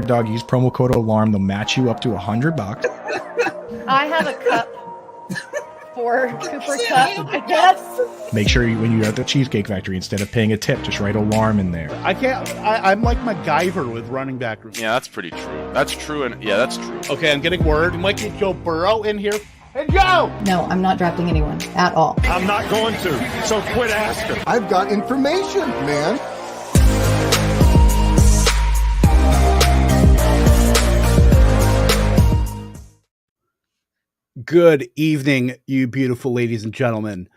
Dog, use promo code alarm. They'll match you up to $100. I have a cup for Cooper Cup, I guess. Make sure when you're at the Cheesecake Factory, instead of paying a tip, just write alarm in there. I'm like MacGyver with running back room. Yeah, that's pretty true. That's true, and yeah, that's true. Okay, I'm getting word. We might get Joe Burrow in here. Hey, Joe! No, I'm not drafting anyone at all. I'm not going to, so quit asking. I've got information, man. Good evening, you beautiful ladies and gentlemen.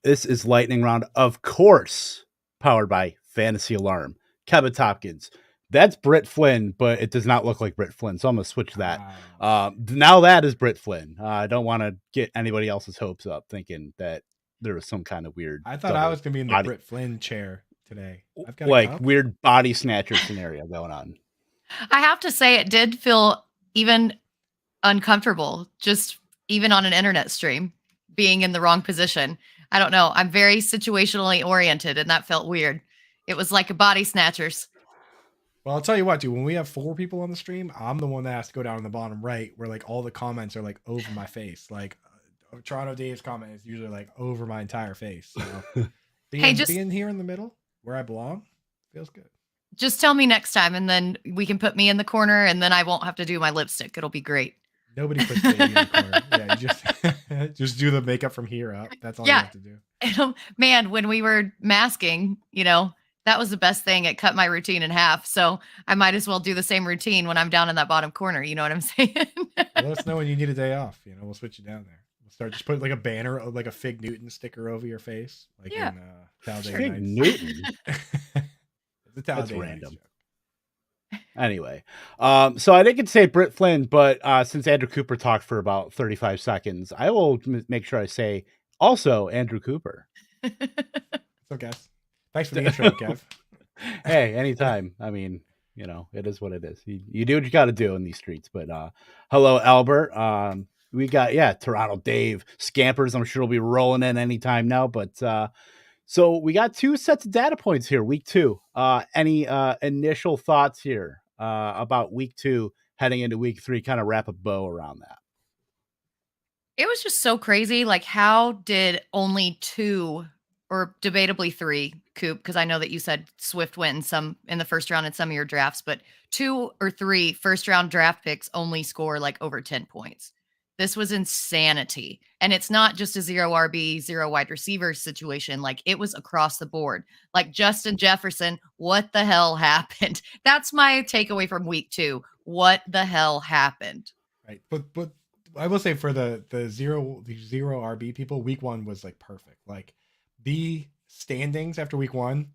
This is Lightning Round, of course, powered by Fantasy Alarm. Kevin Tompkins. That's Britt Flynn, but it does not look like Britt Flynn, so I'm going to switch that. Now that is Britt Flynn. I don't want to get anybody else's hopes up thinking that there was some kind of weird... I thought I was going to be in the Britt Flynn chair today. I've got like weird body snatcher scenario going on. I have to say it did feel even uncomfortable, just even on an internet stream, being in the wrong position. I don't know. I'm very situationally oriented, and that felt weird. It was like a body snatchers. Well, I'll tell you what, dude, when we have 4 people on the stream, I'm the one that has to go down in the bottom right where like all the comments are like over my face. Like Toronto Dave's comment is usually like over my entire face. So being here in the middle where I belong feels good. Just tell me next time, and then we can put me in the corner, and then I won't have to do my lipstick. It'll be great. Nobody puts baby in the corner. Yeah, you just do the makeup from here up. That's all you have to do. And, man, when we were masking, that was the best thing. It cut my routine in half. So I might as well do the same routine when I'm down in that bottom corner. You know what I'm saying? Let us know when you need a day off. We'll switch you down there. We'll start just put like a banner of like a Fig Newton sticker over your face. Like in Talladega Fig Nights. Newton? It's a Talladega That's random. Nights joke. Anyway, so I didn't say Britt Flynn, but since Andrew Cooper talked for about 35 seconds, I will make sure I say also Andrew Cooper. So, guys, thanks for the intro, Kev. Hey, anytime. I mean, it is what it is. You do what you got to do in these streets. But hello, Albert. We got, Toronto Dave. Scampers, I'm sure will be rolling in anytime now. But so we got 2 sets of data points here, week 2. Any initial thoughts here about week 2 heading into week 3? Kind of wrap a bow around that. It was just so crazy. Like, how did only 2 or debatably 3, Coop, because I know that you said Swift went some in the first round in some of your drafts, but 2 or 3 first round draft picks only score like over 10 points. This was insanity. And it's not just a 0 RB, 0 wide receiver situation. Like, it was across the board. Like, Justin Jefferson, what the hell happened? That's my takeaway from week 2. What the hell happened? Right. But I will say for the 0 RB people, week 1 was like perfect. Like, the standings after week 1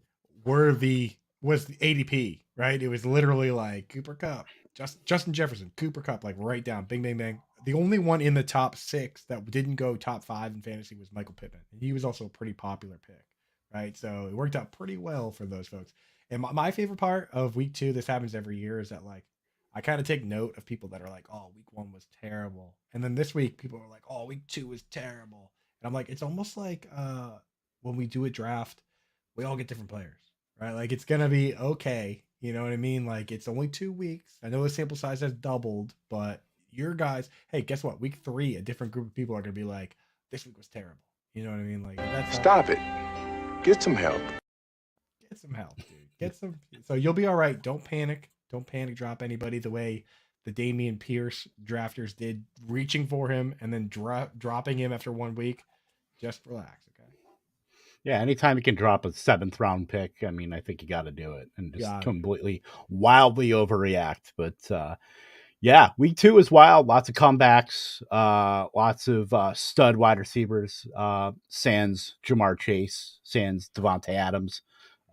was the ADP, right? It was literally like Cooper Kupp, Justin Jefferson, Cooper Kupp, like right down, bing, bang, bang. The only one in the top 6 that didn't go top 5 in fantasy was Michael Pittman. He was also a pretty popular pick, right? So it worked out pretty well for those folks. And my favorite part of week 2, this happens every year, is that like I kind of take note of people that are like, oh, week 1 was terrible. And then this week people are like, oh, week 2 was terrible. And I'm like, it's almost like when we do a draft, we all get different players, right? Like, it's going to be okay. You know what I mean? Like, it's only 2 weeks. I know the sample size has doubled, but your guys, hey, guess what? Week 3, a different group of people are going to be like, this week was terrible. You know what I mean? Like, Stop it. Get some help. Get some help, dude. So you'll be all right. Don't panic. Don't panic drop anybody the way the Damian Pierce drafters did, reaching for him and then dropping him after 1 week. Just relax, okay? Yeah, anytime you can drop a 7th round pick, I mean, I think you got to do it and just completely wildly overreact. But yeah, week 2 is wild. Lots of comebacks, lots of stud wide receivers, sans Jamar Chase, sans Devontae Adams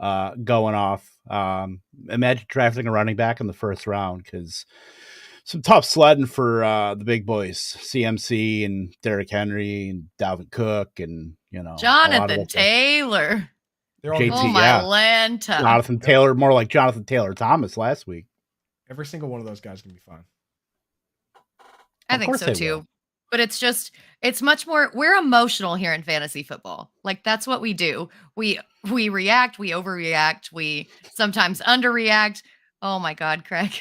going off. Imagine drafting a running back in the first round, because some tough sledding for the big boys, CMC and Derrick Henry and Dalvin Cook and, Jonathan Taylor. JT, oh, my Lanta. Jonathan Taylor, more like Jonathan Taylor Thomas last week. Every single one of those guys can be fun. I think so too. But it's much more, we're emotional here in fantasy football. Like, that's what we do. We react, we overreact, we sometimes underreact. Oh my God, Craig.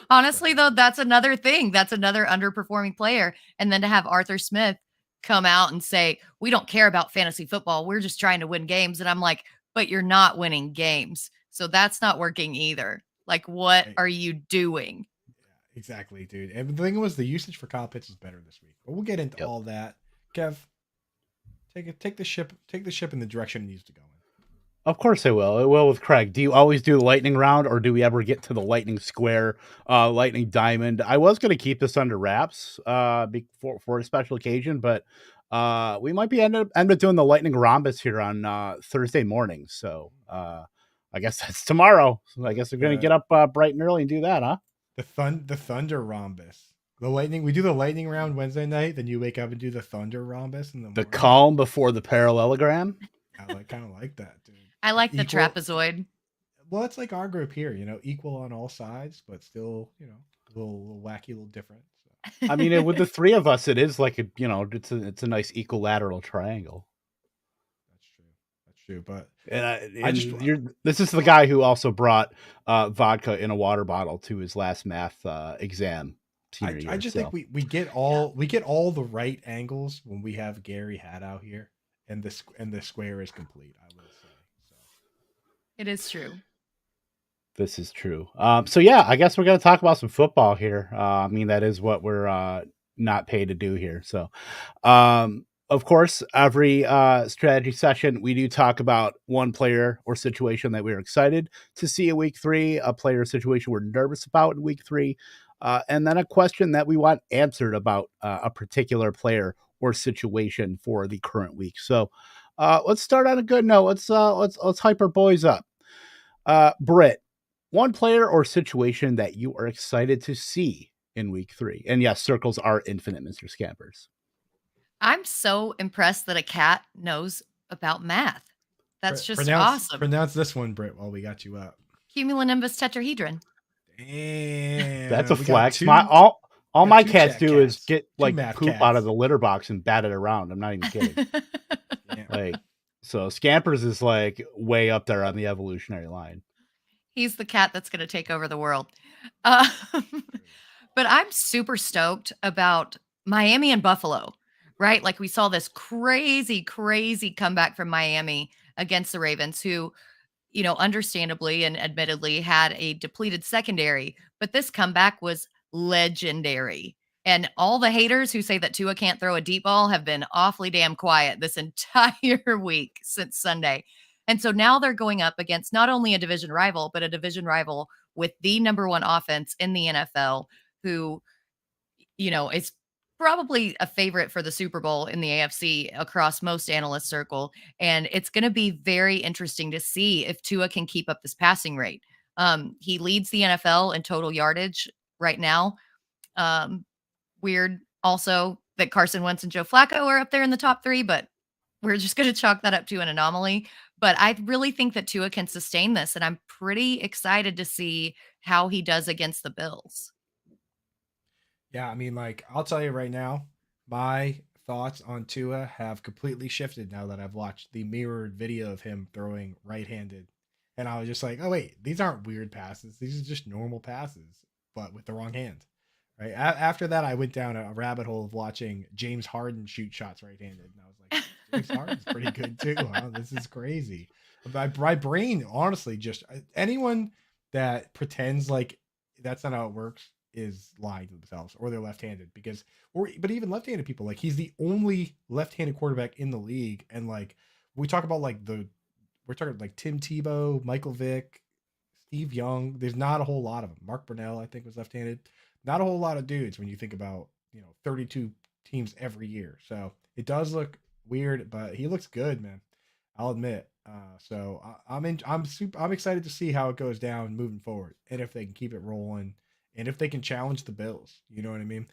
Honestly, though, that's another thing. That's another underperforming player. And then to have Arthur Smith come out and say, we don't care about fantasy football. We're just trying to win games. And I'm like, but you're not winning games. So that's not working either. Like, what are you doing? Yeah, exactly, dude. And the thing was, the usage for Kyle Pitts is better this week. But we'll get into all that. Kev, take the ship in the direction it needs to go in. Of course I will. It will with Craig. Do you always do the lightning round, or do we ever get to the lightning square, lightning diamond? I was going to keep this under wraps for a special occasion, but we might be end up doing the lightning rhombus here on Thursday morning. So I guess that's tomorrow. So I guess we're going to get up bright and early and do that, huh? The thunder rhombus. The lightning. We do the lightning round Wednesday night. Then you wake up and do the thunder rhombus in the morning. The calm before the parallelogram. I kind of like that, dude. I like the trapezoid. Well, it's like our group here, equal on all sides, but still, a little wacky, a little different. So. I mean, with the three of us, it is like it's a nice equilateral triangle. That's true. But this is the guy who also brought vodka in a water bottle to his last math exam. I just think we get all the right angles when we have Gary Hat out here. And the square is complete, I would say. So. It is true. This is true. So yeah, I guess we're going to talk about some football here. I mean, that is what we're not paid to do here. So, of course, every strategy session, we do talk about one player or situation that we're excited to see in week 3, a player situation we're nervous about in week 3, and then a question that we want answered about a particular player or situation for the current week. So let's start on a good note. Let's hype our boys up. Britt, one player or situation that you are excited to see in week 3. And yes, circles are infinite, Mr. Scampers. I'm so impressed that a cat knows about math. That's just awesome. Pronounce this one, Britt, while we got you up. Cumulonimbus tetrahedron. Damn. That's a flex. All my cats do is get like poop out of the litter box and bat it around. I'm not even kidding. So Scampers is like way up there on the evolutionary line. He's the cat that's going to take over the world. But I'm super stoked about Miami and Buffalo, right? Like we saw this crazy comeback from Miami against the Ravens, who, understandably and admittedly had a depleted secondary, but this comeback was legendary. And all the haters who say that Tua can't throw a deep ball have been awfully damn quiet this entire week since Sunday. And so now they're going up against not only a division rival, but a division rival with the number 1 offense in the NFL, who, is probably a favorite for the Super Bowl in the AFC across most analyst circle. And it's going to be very interesting to see if Tua can keep up this passing rate. He leads the NFL in total yardage right now. Weird also that Carson Wentz and Joe Flacco are up there in the top 3, but we're just going to chalk that up to an anomaly. But I really think that Tua can sustain this, and I'm pretty excited to see how he does against the Bills. Yeah, I mean, I'll tell you right now, my thoughts on Tua have completely shifted now that I've watched the mirrored video of him throwing right-handed. And I was just like, oh, wait, these aren't weird passes. These are just normal passes, but with the wrong hand. Right. After that, I went down a rabbit hole of watching James Harden shoot shots right-handed. And I was like, James Harden's pretty good too. Huh? This is crazy. My brain, honestly, just anyone that pretends like that's not how it works is lying to themselves, or they're left-handed but even left-handed people, like he's the only left-handed quarterback in the league. And we talk about we're talking like Tim Tebow, Michael Vick, Steve Young. There's not a whole lot of them. Mark Brunell, I think, was left-handed. Not a whole lot of dudes when you think about, 32 teams every year. So it does look weird, but he looks good, man. I'll admit. So I'm excited to see how it goes down moving forward, and if they can keep it rolling, and if they can challenge the Bills. You know what I mean?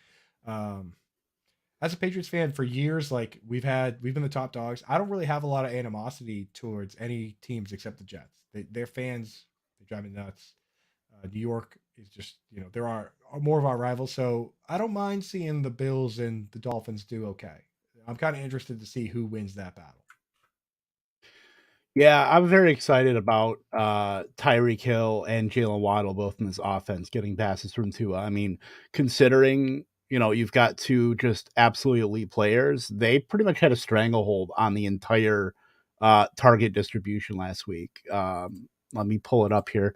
As a Patriots fan for years, we've been the top dogs. I don't really have a lot of animosity towards any teams except the Jets. Their fans, they drive me nuts. New York is just, there are more of our rivals. So I don't mind seeing the Bills and the Dolphins do okay. I'm kind of interested to see who wins that battle. Yeah, I'm very excited about Tyreek Hill and Jalen Waddle both in this offense getting passes from Tua. I mean, considering you've got two just absolutely elite players, they pretty much had a stranglehold on the entire target distribution last week. Let me pull it up here.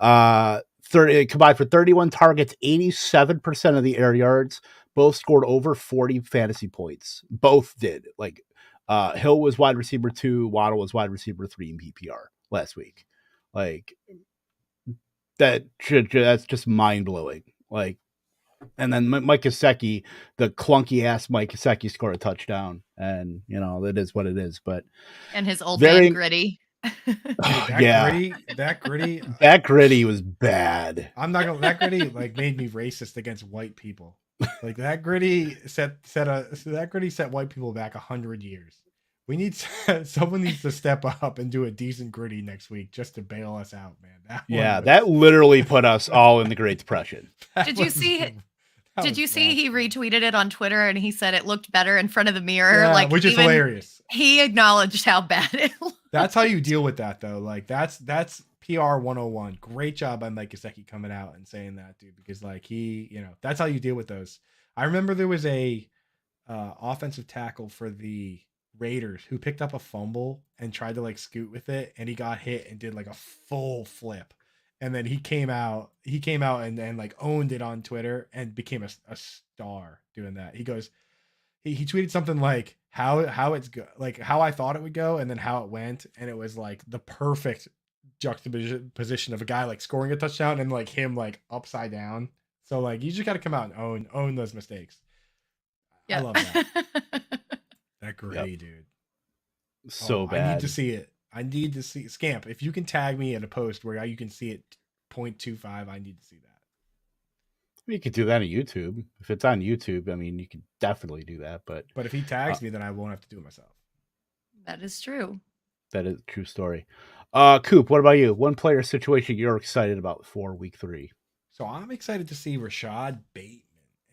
30 combined for 31 targets, 87% of the air yards. Both scored over 40 fantasy points. Both did. Like Hill was wide receiver 2, Waddle was wide receiver 3 in PPR last week. Like that's just mind blowing. Like, and then Mike Gesicki, the clunky ass Mike Gesicki, scored a touchdown, and it is what it is. But and his old man Gritty. That Gritty was bad. I'm not gonna. That Gritty made me racist against white people. Like that Gritty set white people back 100 years. We need someone needs to step up and do a decent Gritty next week just to bail us out, man. That literally put us all in the Great Depression. Did you see he retweeted it on Twitter and he said it looked better in front of the mirror? Which is hilarious. He acknowledged how bad it looked. That's how you deal with that, though. Like that's PR 101. Great job by Mike Gesicki coming out and saying that, dude, because that's how you deal with those. I remember there was a offensive tackle for the Raiders who picked up a fumble and tried to scoot with it, and he got hit and did a full flip. And then he came out and owned it on Twitter and became a star doing that. He goes, he tweeted something like how it's how I thought it would go and then how it went. And it was the perfect juxtaposition of a guy scoring a touchdown and him upside down. So you just got to come out and own those mistakes. Yeah. I love that. That great, dude. So bad. I need to see it. I need to see Scamp. If you can tag me in a post where you can see it 0.25, I need to see that. You could do that on YouTube. If it's on YouTube, I mean, you could definitely do that. But if he tags me, then I won't have to do it myself. That is true. That is a true story. Coop, what about you? One player situation you're excited about for week 3? So I'm excited to see Rashad Bateman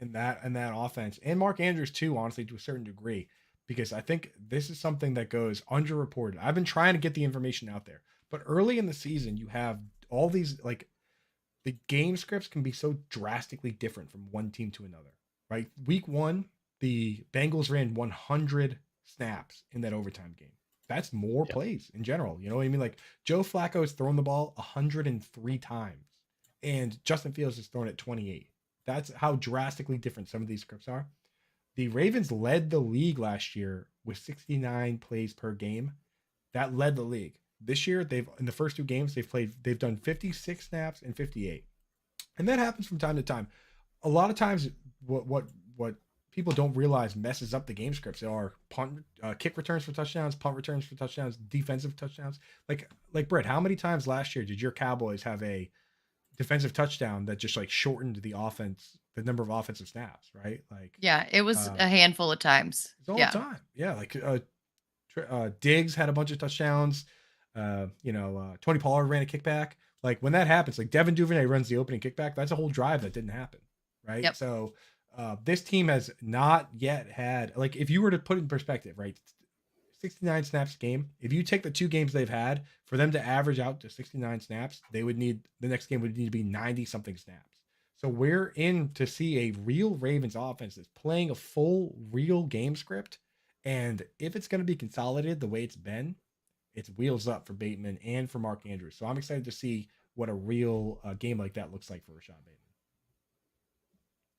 in that offense, and Mark Andrews too, honestly, to a certain degree, because I think this is something that goes underreported. I've been trying to get the information out there, but early in the season, you have all these the game scripts can be so drastically different from one team to another, right? Week 1, the Bengals ran 100 snaps in that overtime game. That's more plays in general. You know what I mean? Joe Flacco has thrown the ball 103 times and Justin Fields has thrown it 28. That's how drastically different some of these scripts are. The Ravens led the league last year with 69 plays per game. That led the league. This year, in the first 2 games they've done 56 snaps and 58. And that happens from time to time. A lot of times what people don't realize messes up the game scripts are kick returns for touchdowns, punt returns for touchdowns, defensive touchdowns. Like Britt, how many times last year did your Cowboys have a defensive touchdown that just shortened the number of offensive snaps, right? It was a handful of times. All the time. Yeah, Diggs had a bunch of touchdowns. Tony Pollard ran a kickback. When that happens, Devin Duvernay runs the opening kickback, that's a whole drive that didn't happen, right? Yep. So this team has not yet had, if you were to put it in perspective, right, 69 snaps a game, if you take the 2 games they've had, for them to average out to 69 snaps, the next game would need to be 90 something snaps. So we're in to see a real Ravens offense that's playing a full real game script, and if it's going to be consolidated the way it's been, it's wheels up for Bateman and for Mark Andrews. So I'm excited to see what a real game like that looks like for Rashad Bateman.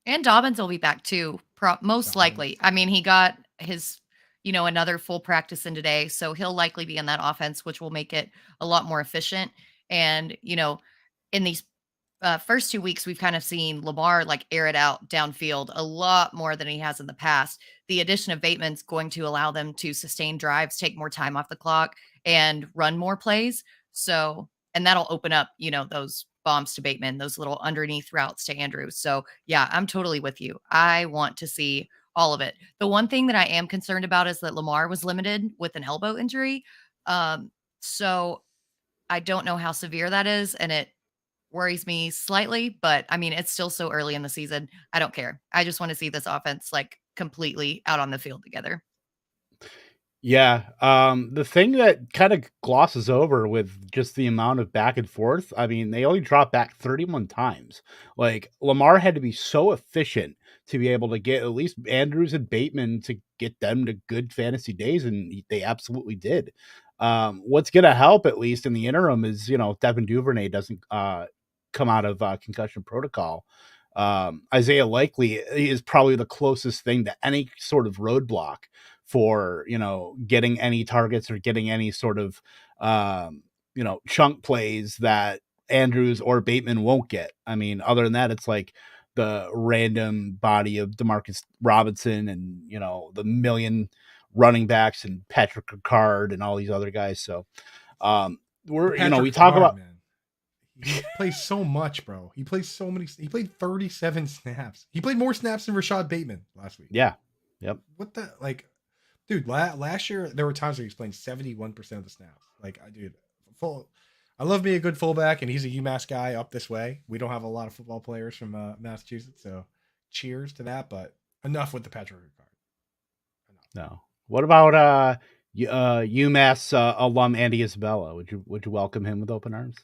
And Dobbins will be back too, most likely. I mean, he got his, another full practice in today, so he'll likely be in that offense, which will make it a lot more efficient. And, in these first 2 weeks, we've kind of seen Lamar air it out downfield a lot more than he has in the past. The addition of Bateman's going to allow them to sustain drives, take more time off the clock, and run more plays. So, and that'll open up, those bombs to Bateman, those little underneath routes to Andrews. So yeah, I'm totally with you. I want to see all of it. The one thing that I am concerned about is that Lamar was limited with an elbow injury. So I don't know how severe that is, and it worries me slightly, but I mean, it's still so early in the season. I don't care. I just want to see this offense completely out on the field together. Yeah. The thing that kind of glosses over with just the amount of back and forth, I mean, they only dropped back 31 times. Like, Lamar had to be so efficient to be able to get at least Andrews and Bateman to get them to good fantasy days, and they absolutely did. What's going to help, at least in the interim, is, Devin Duvernay doesn't come out of concussion protocol. Isaiah Likely is probably the closest thing to any sort of roadblock for, getting any targets or getting any sort of, chunk plays that Andrews or Bateman won't get. I mean, other than that, it's like the random body of Demarcus Robinson and, the million running backs and Patrick Ricard and all these other guys. So, we talk about, man. He plays so much, bro. He plays so many. He played 37 snaps. He played more snaps than Rashad Bateman last week. Yeah. Yep. What the, like, dude, last year, there were times where he was playing 71% of the snaps. Like, I love being a good fullback, and he's a UMass guy up this way. We don't have a lot of football players from Massachusetts, so cheers to that, but enough with the Patrick Ricard. No. What about UMass alum Andy Isabella? Would you welcome him with open arms?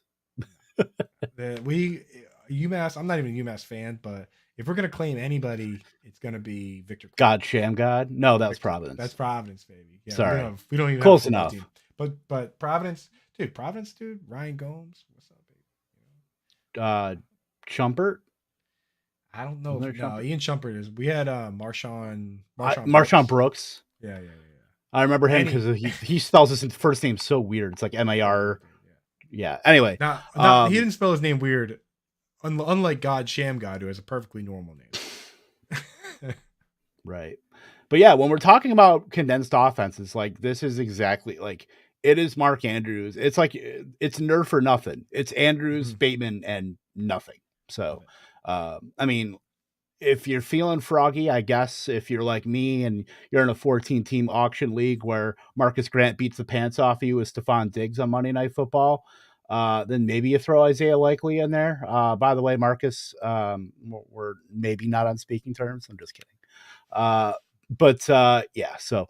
UMass, I'm not even a UMass fan, but if we're gonna claim anybody, it's gonna be Victor. God, Sham God? No, that was Providence. That's Providence, baby. Yeah, sorry, we don't even close have a enough. team. But Providence, dude. Ryan Gomes, what's up, baby? Chumpert. I don't know. No, Ian Chumpert is. We had Marshawn Brooks. Yeah. I remember him because he spells his first name so weird. It's like MAR. Yeah. Anyway, he didn't spell his name weird, unlike God Sham God, who has a perfectly normal name. Right. But yeah, when we're talking about condensed offenses, like this is exactly like it is Mark Andrews. It's like it's nerf for nothing. It's Andrews, Bateman, and nothing. So, I mean, if you're feeling froggy, I guess if you're like me and you're in a 14-team auction league where Marcus Grant beats the pants off you with Stephon Diggs on Monday Night Football, then maybe you throw Isaiah Likely in there. By the way, Marcus, we're maybe not on speaking terms. I'm just kidding. But yeah, so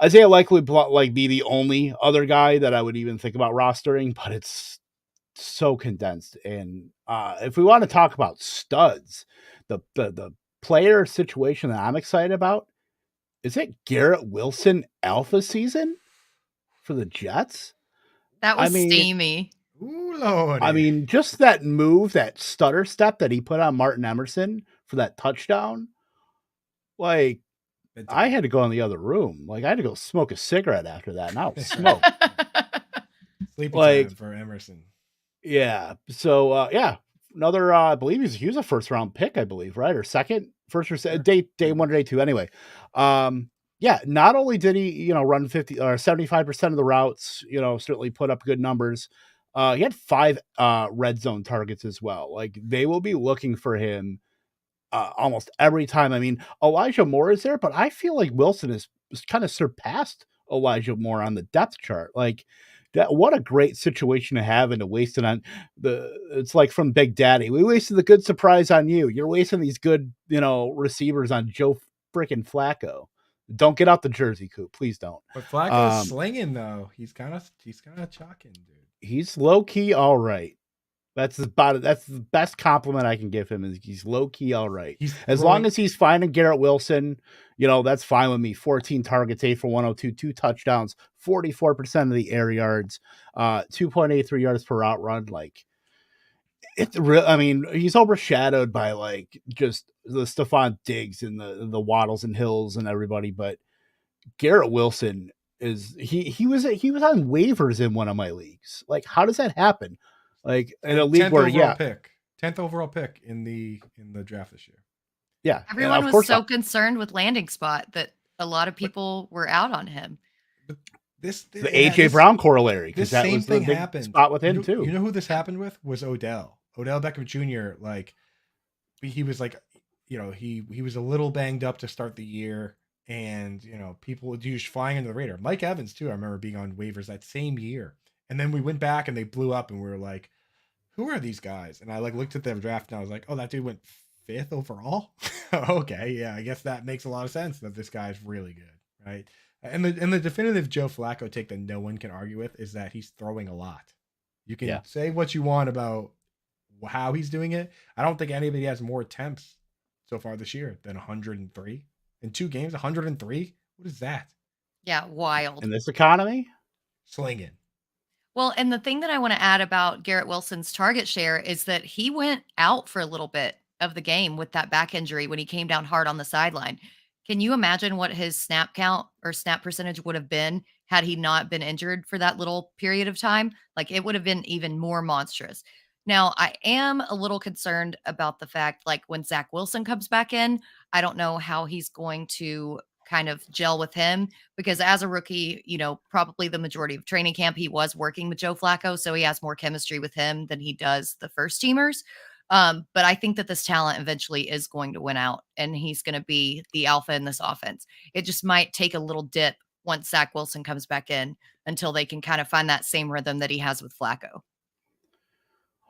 Isaiah Likely would be the only other guy that I would even think about rostering, but it's so condensed. And if we want to talk about studs, the player situation that I'm excited about, is it Garrett Wilson alpha season for the Jets? That was steamy. Ooh, Lord. I mean, just that move, that stutter step that he put on Martin Emerson for that touchdown. Like, I had to go in the other room. Like, I had to go smoke a cigarette after that, and I was smoke. Sleeping time for Emerson. Yeah. So, yeah. Another, I believe he was a first round pick, I believe, right? Or second, first or second, day one or day two. Anyway, yeah, not only did he, run 50 or 75% of the routes, certainly put up good numbers. He had 5 red zone targets as well. Like they will be looking for him almost every time. I mean, Elijah Moore is there, but I feel like Wilson has kind of surpassed Elijah Moore on the depth chart. Like, what a great situation to have and to waste it on it's like from Big Daddy. We wasted the good surprise on you. You're wasting these good, receivers on Joe freaking Flacco. Don't get out the jersey, Coop. Please don't. But Flacco's slinging though. He's kind of chalking, dude. He's low key all right. That's the best compliment I can give him is he's low key all right. Long as he's finding Garrett Wilson, that's fine with me. 14 targets, 8 for 102, 2 touchdowns, 44% of the air yards, 2.83 yards per route run. Like it's real. I mean, he's overshadowed by like just the Stephon Diggs and the Waddles and Hills and everybody, but Garrett Wilson is he was on waivers in one of my leagues. Like, how does that happen? Like in a league where 10th overall pick in the draft this year. Yeah. Everyone was so concerned with landing spot that a lot of people were out on him. But the AJ Brown corollary, because that was the big happened. Spot with him too. You know who this happened with was Odell Beckham Jr. Like he was like, he was a little banged up to start the year, and people would use flying under the radar. Mike Evans too. I remember being on waivers that same year, and then we went back and they blew up, and we were like, who are these guys? And I looked at their draft and I was like, oh, that dude went 5th overall. Okay. Yeah. I guess that makes a lot of sense that this guy's really good. Right. And the definitive Joe Flacco take that no one can argue with is that he's throwing a lot. You can say what you want about how he's doing it. I don't think anybody has more attempts so far this year than 103 in 2 games. 103. What is that? Yeah, wild. In this economy, slinging. Well, and the thing that I want to add about Garrett Wilson's target share is that he went out for a little bit of the game with that back injury when he came down hard on the sideline. Can you imagine what his snap count or snap percentage would have been had he not been injured for that little period of time? Like, it would have been even more monstrous. Now, I am a little concerned about the fact, like, when Zach Wilson comes back in, I don't know how he's going to kind of gel with him, because as a rookie, probably the majority of training camp, he was working with Joe Flacco. So he has more chemistry with him than he does the first teamers. But I think that this talent eventually is going to win out, and he's going to be the alpha in this offense. It just might take a little dip once Zach Wilson comes back in until they can kind of find that same rhythm that he has with Flacco.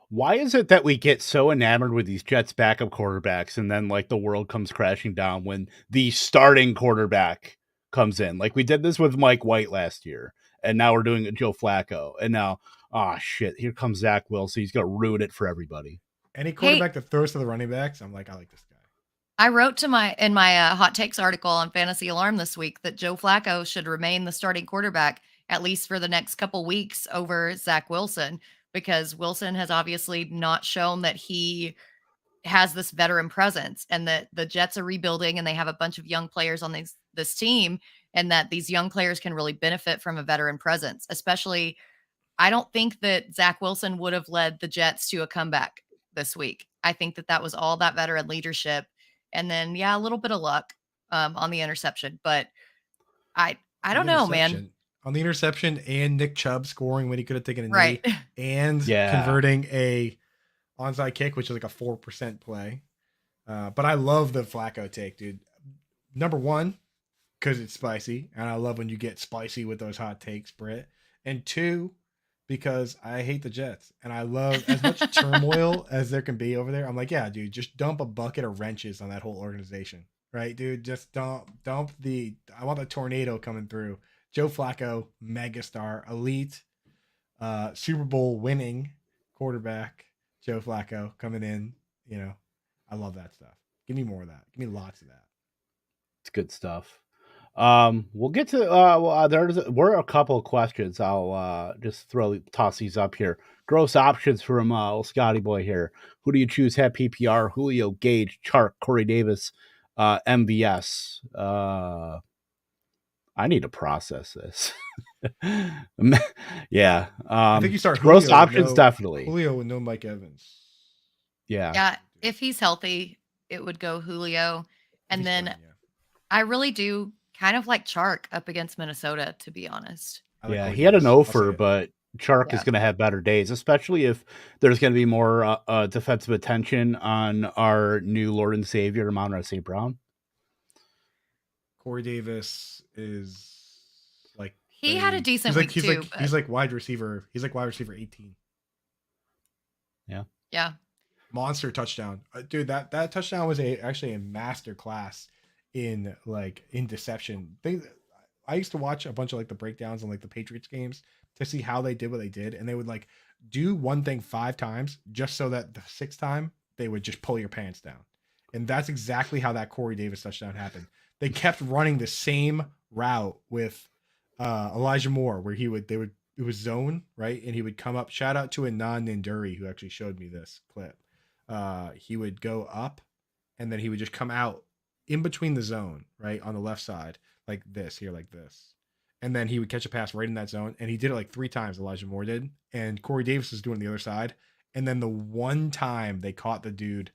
Why is it that we get so enamored with these Jets backup quarterbacks and then like the world comes crashing down when the starting quarterback comes in? Like we did this with Mike White last year, and now we're doing it with Joe Flacco. And now, oh shit, here comes Zach Wilson. He's going to ruin it for everybody. Any quarterback that throws to the running backs, I'm like, I like this guy. I wrote in my hot takes article on Fantasy Alarm this week that Joe Flacco should remain the starting quarterback at least for the next couple weeks over Zach Wilson, because Wilson has obviously not shown that he has this veteran presence, and that the Jets are rebuilding and they have a bunch of young players on this team, and that these young players can really benefit from a veteran presence. Especially, I don't think that Zach Wilson would have led the Jets to a comeback this week. I think that was all that veteran leadership. And then, a little bit of luck on the interception, but I don't know, man. On the interception and Nick Chubb scoring when he could have taken a right knee, and converting a onside kick, which is like a 4% play. But I love the Flacco take, dude. Number one, because it's spicy, and I love when you get spicy with those hot takes, Britt. And 2, because I hate the Jets, and I love as much turmoil as there can be over there. I'm like, yeah, dude, just dump a bucket of wrenches on that whole organization, right, dude? Just dump I want the tornado coming through. Joe Flacco, megastar, elite, Super Bowl winning quarterback. Joe Flacco coming in, I love that stuff. Give me more of that. Give me lots of that. It's good stuff. We'll get to we're a couple of questions. I'll just toss these up here. Gross options from Scotty boy here. Who do you choose? Have PPR, Julio, Gage, Chark, Corey Davis, MVS. I need to process this. Yeah. I think you start gross Julio options, definitely. Julio with no Mike Evans. Yeah. Yeah. If he's healthy, it would go Julio. And then I really do kind of like Chark up against Minnesota, to be honest. He had an offer, but Chark is going to have better days, especially if there's going to be more defensive attention on our new Lord and Savior, Amon-Ra St. Brown. Corey Davis is like he had a decent week too. He's like wide receiver. He's like wide receiver 18. Yeah. Monster touchdown, dude. That touchdown was actually a master class in deception. I used to watch a bunch of like the breakdowns on like the Patriots games to see how they did what they did, and they would like do one thing 5 times just so that the 6th time they would just pull your pants down. And that's exactly how that Corey Davis touchdown happened. They kept running the same route with Elijah Moore, where it was zone, right? And he would come up. Shout out to Anand Nanduri, who actually showed me this clip. He would go up, and then he would just come out in between the zone, right, on the left side, like this, and then he would catch a pass right in that zone, and he did it like 3 times. Elijah Moore did, and Corey Davis was doing the other side, and then the one time they caught the dude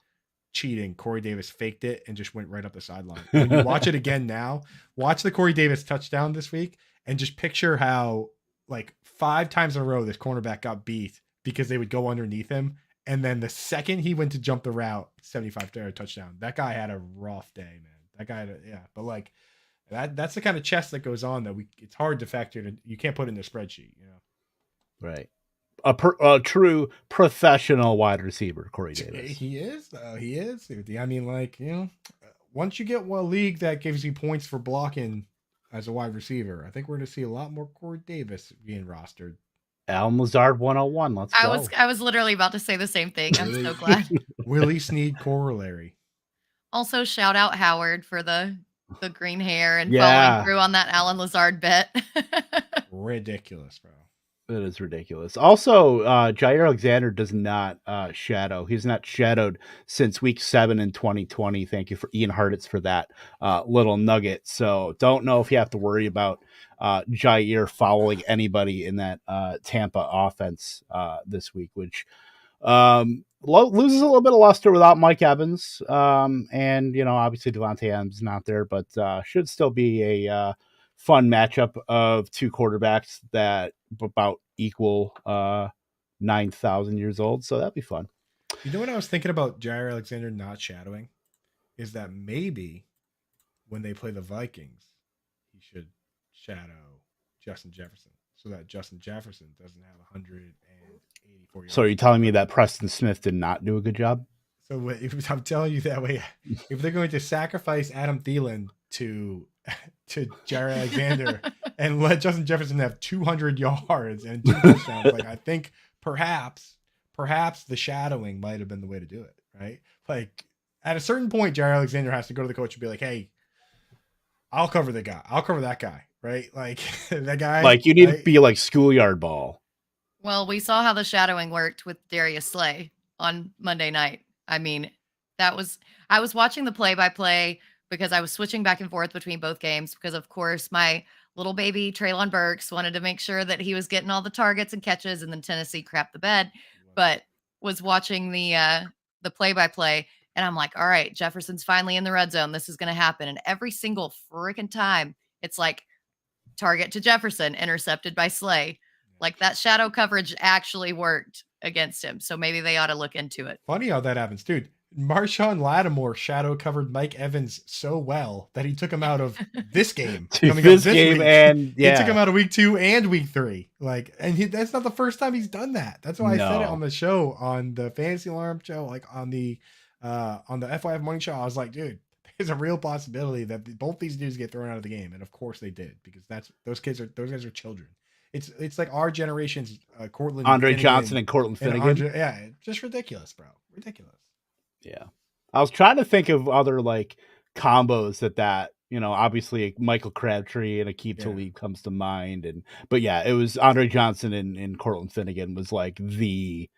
cheating, Corey Davis faked it and just went right up the sideline. When you watch it again now, watch the Corey Davis touchdown this week, and just picture how like 5 times in a row this cornerback got beat because they would go underneath him. And then the second he went to jump the route, 75-yard touchdown. That guy had a rough day, man. That guy but like that's the kind of chess that goes on that it's hard to factor. You can't put it in a spreadsheet, Right. A true professional wide receiver, Corey Davis. He is. He is. I mean, once you get one league that gives you points for blocking as a wide receiver. I think we're going to see a lot more Corey Davis being rostered. Allen Lazard 101. Let's go. I was literally about to say the same thing. I'm so glad. Willie Snead corollary. Also, shout out Howard for the green hair and following through on that Allen Lazard bet. Ridiculous, bro. It is ridiculous. Also, Jair Alexander does not shadow. He's not shadowed since week 7 in 2020. Thank you for Ian Hartitz for that little nugget. So don't know if you have to worry about Jair following anybody in that Tampa offense this week, which loses a little bit of luster without Mike Evans. And, obviously Devontae Adams not there, but should still be a fun matchup of two quarterbacks that about equal 9,000 years old. So that'd be fun. You know what I was thinking about Jair Alexander not shadowing is that maybe when they play the Vikings, he should shadow Justin Jefferson so that Justin Jefferson doesn't have 184 yards. So are you telling me that Preston Smith did not do a good job? So I'm telling you that way, if they're going to sacrifice Adam Thielen to Jair Alexander and let Justin Jefferson have 200 yards and 2 touchdowns, like I think perhaps the shadowing might have been the way to do it, right? Like at a certain point, Jair Alexander has to go to the coach and be like, "Hey, I'll cover the guy. I'll cover that guy." Right? Like that guy. Like you need to be like schoolyard ball. Well, we saw how the shadowing worked with Darius Slay on Monday night. I mean, I was watching the play-by-play because I was switching back and forth between both games because, of course, my little baby Treylon Burks wanted to make sure that he was getting all the targets and catches, and then Tennessee crapped the bed. But was watching the play-by-play, and I'm like, all right, Jefferson's finally in the red zone. This is going to happen. And every single freaking time, it's like target to Jefferson, intercepted by Slay. Like that shadow coverage actually worked against him. So maybe they ought to look into it. Funny how that happens, dude. Marshawn Lattimore shadow covered Mike Evans so well that he took him out of this game. This game week. And he took him out of week 2 and week 3. Like, and that's not the first time he's done that. That's why I said it on the show, on the Fantasy Alarm show, like on the FYF Money Show. I was like, dude, there's a real possibility that both these dudes get thrown out of the game, and of course they did, because those guys are children. It's like our generation's Cortland, Andre Johnson and Cortland Finnegan. Just ridiculous, bro. Ridiculous. Yeah. I was trying to think of other like combos that, obviously Michael Crabtree and Aqib Talib comes to mind. But it was Andre Johnson and Cortland Finnegan was like the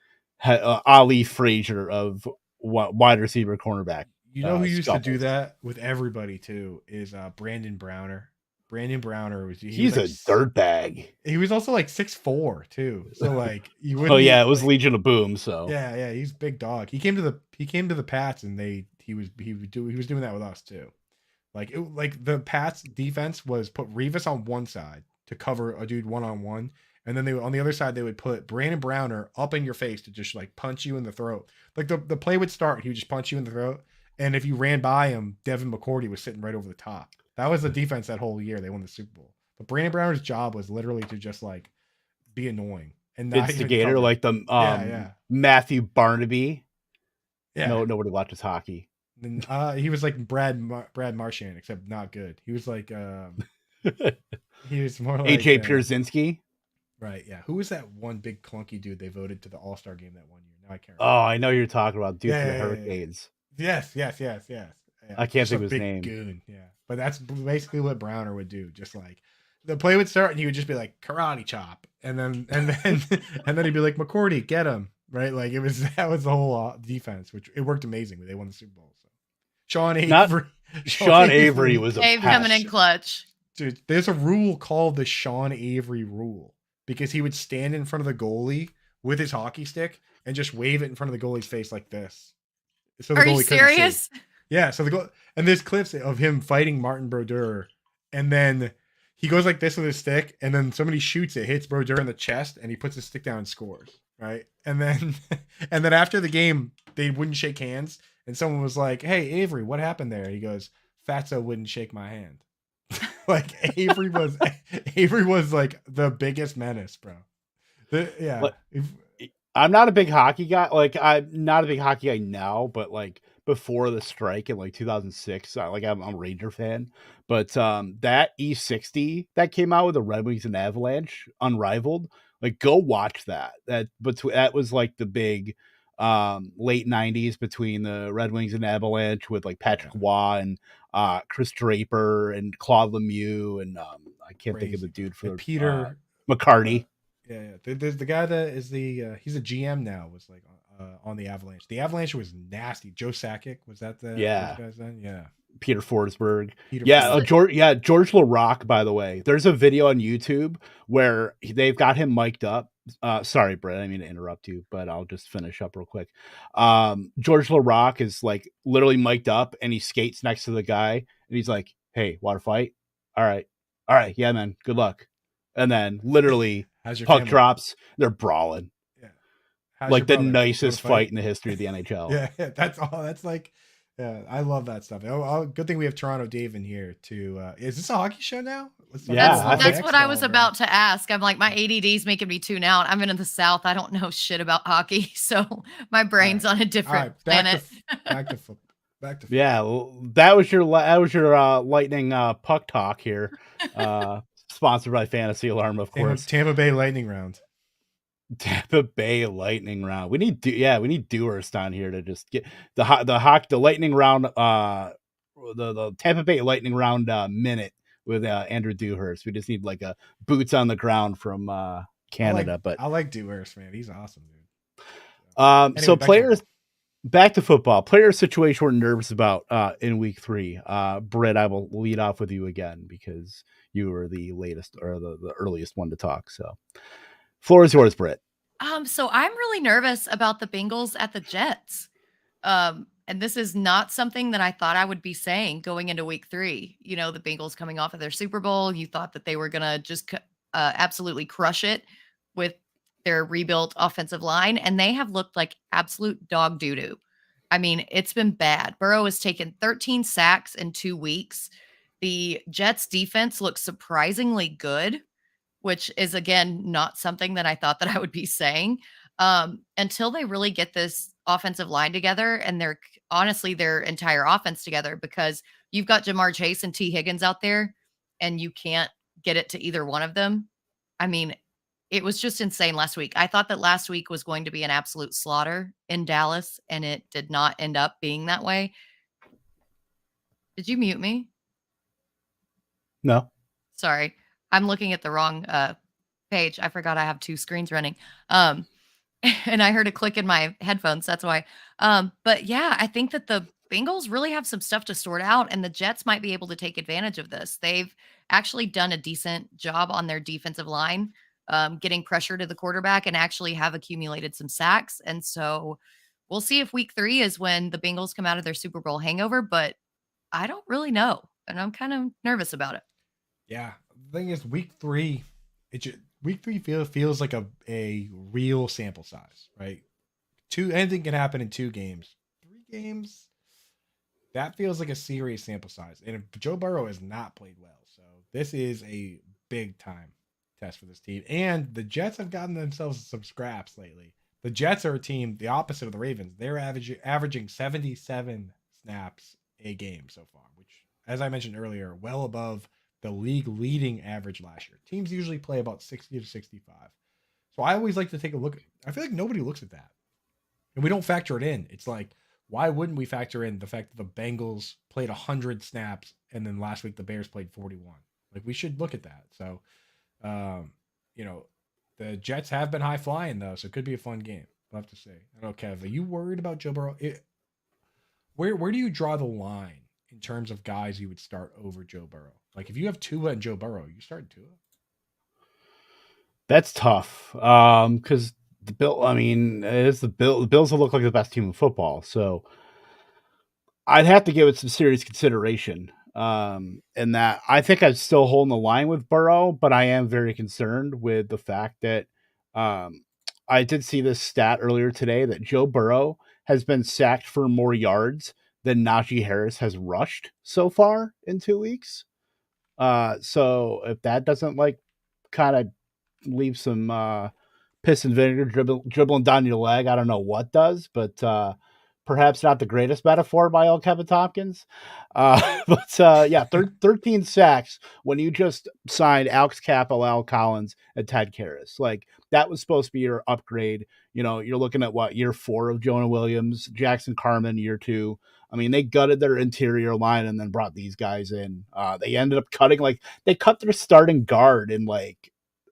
Ali Frazier of wide receiver cornerback. You know who used to do that with everybody too is Brandon Browner. Brandon Browner he's like, a dirtbag. He was also like 6'4" too. So like you would. It was Legion of Boom. So he's a big dog. He came to the Pats and he was doing that with us too. Like the Pats defense was put Revis on one side to cover a dude 1-on-1, and then on the other side they would put Brandon Browner up in your face to just like punch you in the throat. Like the play would start, he would just punch you in the throat, and if you ran by him, Devin McCourty was sitting right over the top. That was the defense that whole year. They won the Super Bowl. But Brandon Browner's job was literally to just like be annoying and not instigator, like the Matthew Barnaby. Yeah, nobody watches hockey. And, he was like Brad Marchand, except not good. He was like he was more like AJ Pierzynski. Right? Yeah. Who was that one big clunky dude they voted to the All-Star game that one year? Now I can't remember. Oh, I know you're talking about dude for the Hurricanes. Yes. Yeah, I can't think of his name. Goon. Yeah, but that's basically what Browner would do. Just like the play would start, and he would just be like karate chop, and then he'd be like McCourty, get him, right? Like that was the whole defense, which it worked amazingly. They won the Super Bowl. So Sean Avery was a Dave coming in clutch. Dude, there's a rule called the Sean Avery rule because he would stand in front of the goalie with his hockey stick and just wave it in front of the goalie's face like this. So Are you serious? Yeah, so and there's clips of him fighting Martin Brodeur, and then he goes like this with his stick, and then somebody shoots it, hits Brodeur in the chest, and he puts his stick down and scores, right? And then after the game, they wouldn't shake hands, and someone was like, "Hey, Avery, what happened there?" He goes, "Fatso wouldn't shake my hand." Like Avery was like the biggest menace, bro. I'm not a big hockey guy. Like I'm not a big hockey guy now, but like before the strike in like 2006. Like I'm a Ranger fan, but that E60 that came out with the Red Wings and Avalanche, unrivaled. Like go watch that. That was like the big late 90s between the Red Wings and Avalanche with like Patrick Waugh and Chris Draper and Claude Lemieux and I can't think of the dude for Peter McCarty. There's the guy that is he's a GM now, was like on the Avalanche. The Avalanche was nasty. Joe Sakic, was that the guys then? Yeah. Peter Forsberg. George LaRocque, by the way. There's a video on YouTube where they've got him mic'd up. Sorry, Britt, I didn't mean to interrupt you, but I'll just finish up real quick. George LaRocque is like literally mic'd up and he skates next to the guy and he's like, "Hey, water fight? All right. Yeah, man. Good luck." And then literally puck drops. They're brawling. Yeah. Like the nicest fight in the history of the NHL. Yeah. That's all. That's like, yeah, I love that stuff. Good thing we have Toronto Dave in here to, is this a hockey show now? That's what I was about to ask. I'm like, my ADD is making me tune out. I'm in the South. I don't know shit about hockey. So my brain's on a different planet. Back to football. Yeah. Well, that was your lightning puck talk here. Sponsored by Fantasy Alarm, of course. Tampa Bay Lightning round. Tampa Bay Lightning round. We need doers down here to just get the Lightning round. The Tampa Bay Lightning round minute with Andrew Dewhurst. We just need like a boots on the ground from Canada. I like Dewhurst, man. He's awesome, dude. Anyway, so players. Back to football. Player situation we're nervous about in week 3. Britt, I will lead off with you again because you were the latest or the earliest one to talk. So floor is yours, Britt. So I'm really nervous about the Bengals at the Jets. And this is not something that I thought I would be saying going into week 3. You know, the Bengals coming off of their Super Bowl. You thought that they were going to just absolutely crush it with their rebuilt offensive line, and they have looked like absolute dog doo-doo. I mean, it's been bad. Burrow has taken 13 sacks in 2 weeks. The Jets defense looks surprisingly good, which is, again, not something that I thought that I would be saying. Until they really get this offensive line together and their entire offense together, because you've got Jamar Chase and T. Higgins out there, and you can't get it to either one of them. I mean, it was just insane last week. I thought that last week was going to be an absolute slaughter in Dallas, and it did not end up being that way. Did you mute me? No. Sorry. I'm looking at the wrong page. I forgot I have 2 screens running. And I heard a click in my headphones. That's why. But yeah, I think that the Bengals really have some stuff to sort out, and the Jets might be able to take advantage of this. They've actually done a decent job on their defensive line, getting pressure to the quarterback, and actually have accumulated some sacks. And so we'll see if week 3 is when the Bengals come out of their Super Bowl hangover, but I don't really know. And I'm kind of nervous about it. Yeah. The thing is, week 3 feels like a real sample size, right? Anything can happen in 2 games. 3 games, that feels like a serious sample size. And Joe Burrow has not played well. So this is a big time test for this team. And the Jets have gotten themselves some scraps lately. The Jets are a team, the opposite of the Ravens. They're averaging 77 snaps a game so far, which, as I mentioned earlier, well above the league leading average last year. Teams usually play about 60 to 65. So I always like to take a look. I feel like nobody looks at that. And we don't factor it in. It's like, why wouldn't we factor in the fact that the Bengals played 100 snaps and then last week the Bears played 41? Like, we should look at that. So, the Jets have been high flying though, so it could be a fun game. I'll have to say. I don't know, Kev, are you worried about Joe Burrow? Where do you draw the line in terms of guys you would start over Joe Burrow? Like, if you have Tua and Joe Burrow, you start Tua? That's tough. Because the Bills will look like the best team in football. So I'd have to give it some serious consideration. And that I think I'm still holding the line with Burrow, but I am very concerned with the fact that I did see this stat earlier today that Joe Burrow has been sacked for more yards than Najee Harris has rushed so far in 2 weeks. So if that doesn't kind of leave some piss and vinegar dribbling down your leg, I don't know what does, but perhaps not the greatest metaphor by old Kevin Tompkins. But 13 sacks when you just signed Alex Capel, Al Collins, and Ted Karras. Like, that was supposed to be your upgrade. You know, you're looking at year 4 of Jonah Williams, Jackson Carman, year 2. I mean, they gutted their interior line and then brought these guys in. They ended up they cut their starting guard in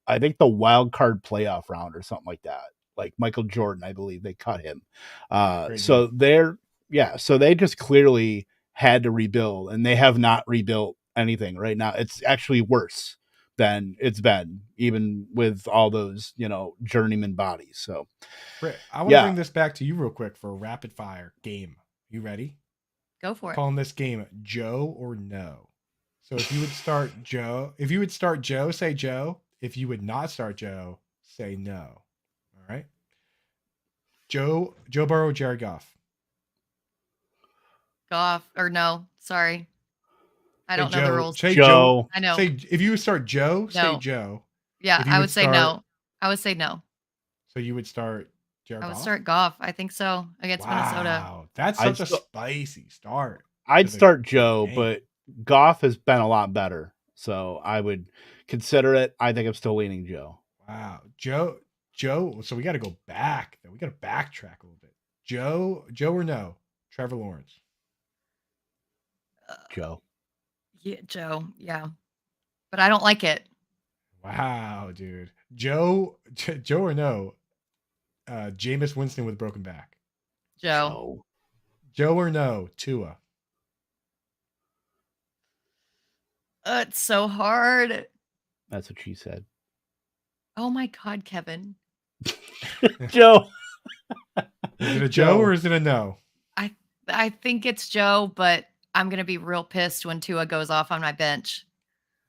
I think the wild card playoff round or something like that. Like Michael Jordan, I believe they cut him. So they just clearly had to rebuild, and they have not rebuilt anything right now. It's actually worse than it's been, even with all those, journeyman bodies. So Britt, I want to bring this back to you real quick for a rapid fire game. You ready? Go for it. Calling this game Joe or no. So if you would start Joe, say Joe. If you would not start Joe, say no. All right. Joe Burrow, Jared Goff. Goff or no? Sorry, I don't know the rules. Say Joe. I know. Say if you would start Joe, No. say Joe. Yeah, I would say no. I would say no. So you would start Jared Goff? I would start Goff. I think so against Minnesota. Wow, that's such a spicy start. I'd start Joe, but Goff has been a lot better, so I would consider it. I think I'm still leaning Joe. Wow, Joe. So we got to go back. We got to backtrack a little bit. Joe or no? Trevor Lawrence. Joe. Yeah, Joe. Yeah, but I don't like it. Wow, dude. Joe or no? Jameis Winston with broken back. Joe. Joe or no? Tua. It's so hard. That's what she said. Oh my God, Kevin. Joe. Is it a Joe or is it a no? I think it's Joe, but I'm gonna be real pissed when Tua goes off on my bench.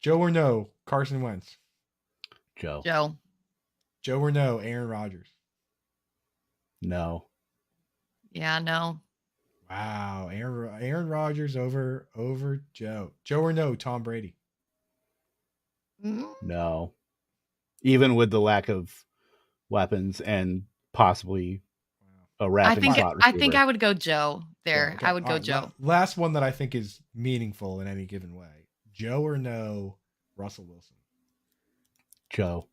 Joe or no? Carson Wentz. Joe. Joe or no? Aaron Rodgers. No. Yeah, no. Wow, Aaron Rodgers over Joe. Joe or no? Tom Brady. No. Even with the lack of weapons and possibly a rapid slot receiver. I think I would go Joe there. Yeah, okay. I would go Joe. Last one that I think is meaningful in any given way. Joe or no? Russell Wilson. Joe.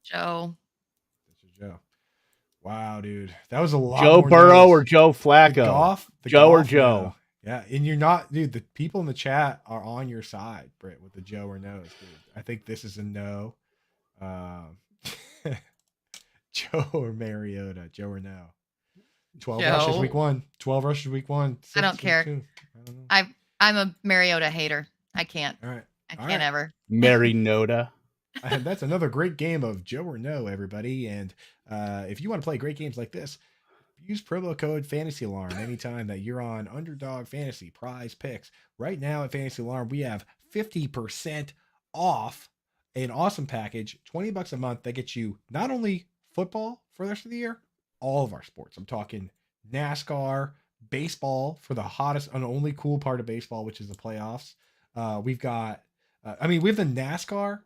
This is Joe. Wow, dude. That was a lot. Joe more Burrow no's. or Joe Flacco? Joe or Joe? Yeah, and you're not, dude. The people in the chat are on your side, Britt, with the Joe or no's, dude. I think this is a no. Joe or Mariota? Joe or no? 12 rushes week 1. 12 rushes week 1. I don't care. I don't know. I'm a Mariota hater. I can't. All right. I can't ever. Mariota. That's another great game of Joe or no, everybody. And if you want to play great games like this, use promo code Fantasy Alarm anytime that you're on Underdog Fantasy Prize Picks. Right now at Fantasy Alarm, we have 50% off an awesome package, $20 a month that gets you not only football for the rest of the year, all of our sports. I'm talking NASCAR, baseball for the hottest and only cool part of baseball, which is the playoffs. We've got, we have the NASCAR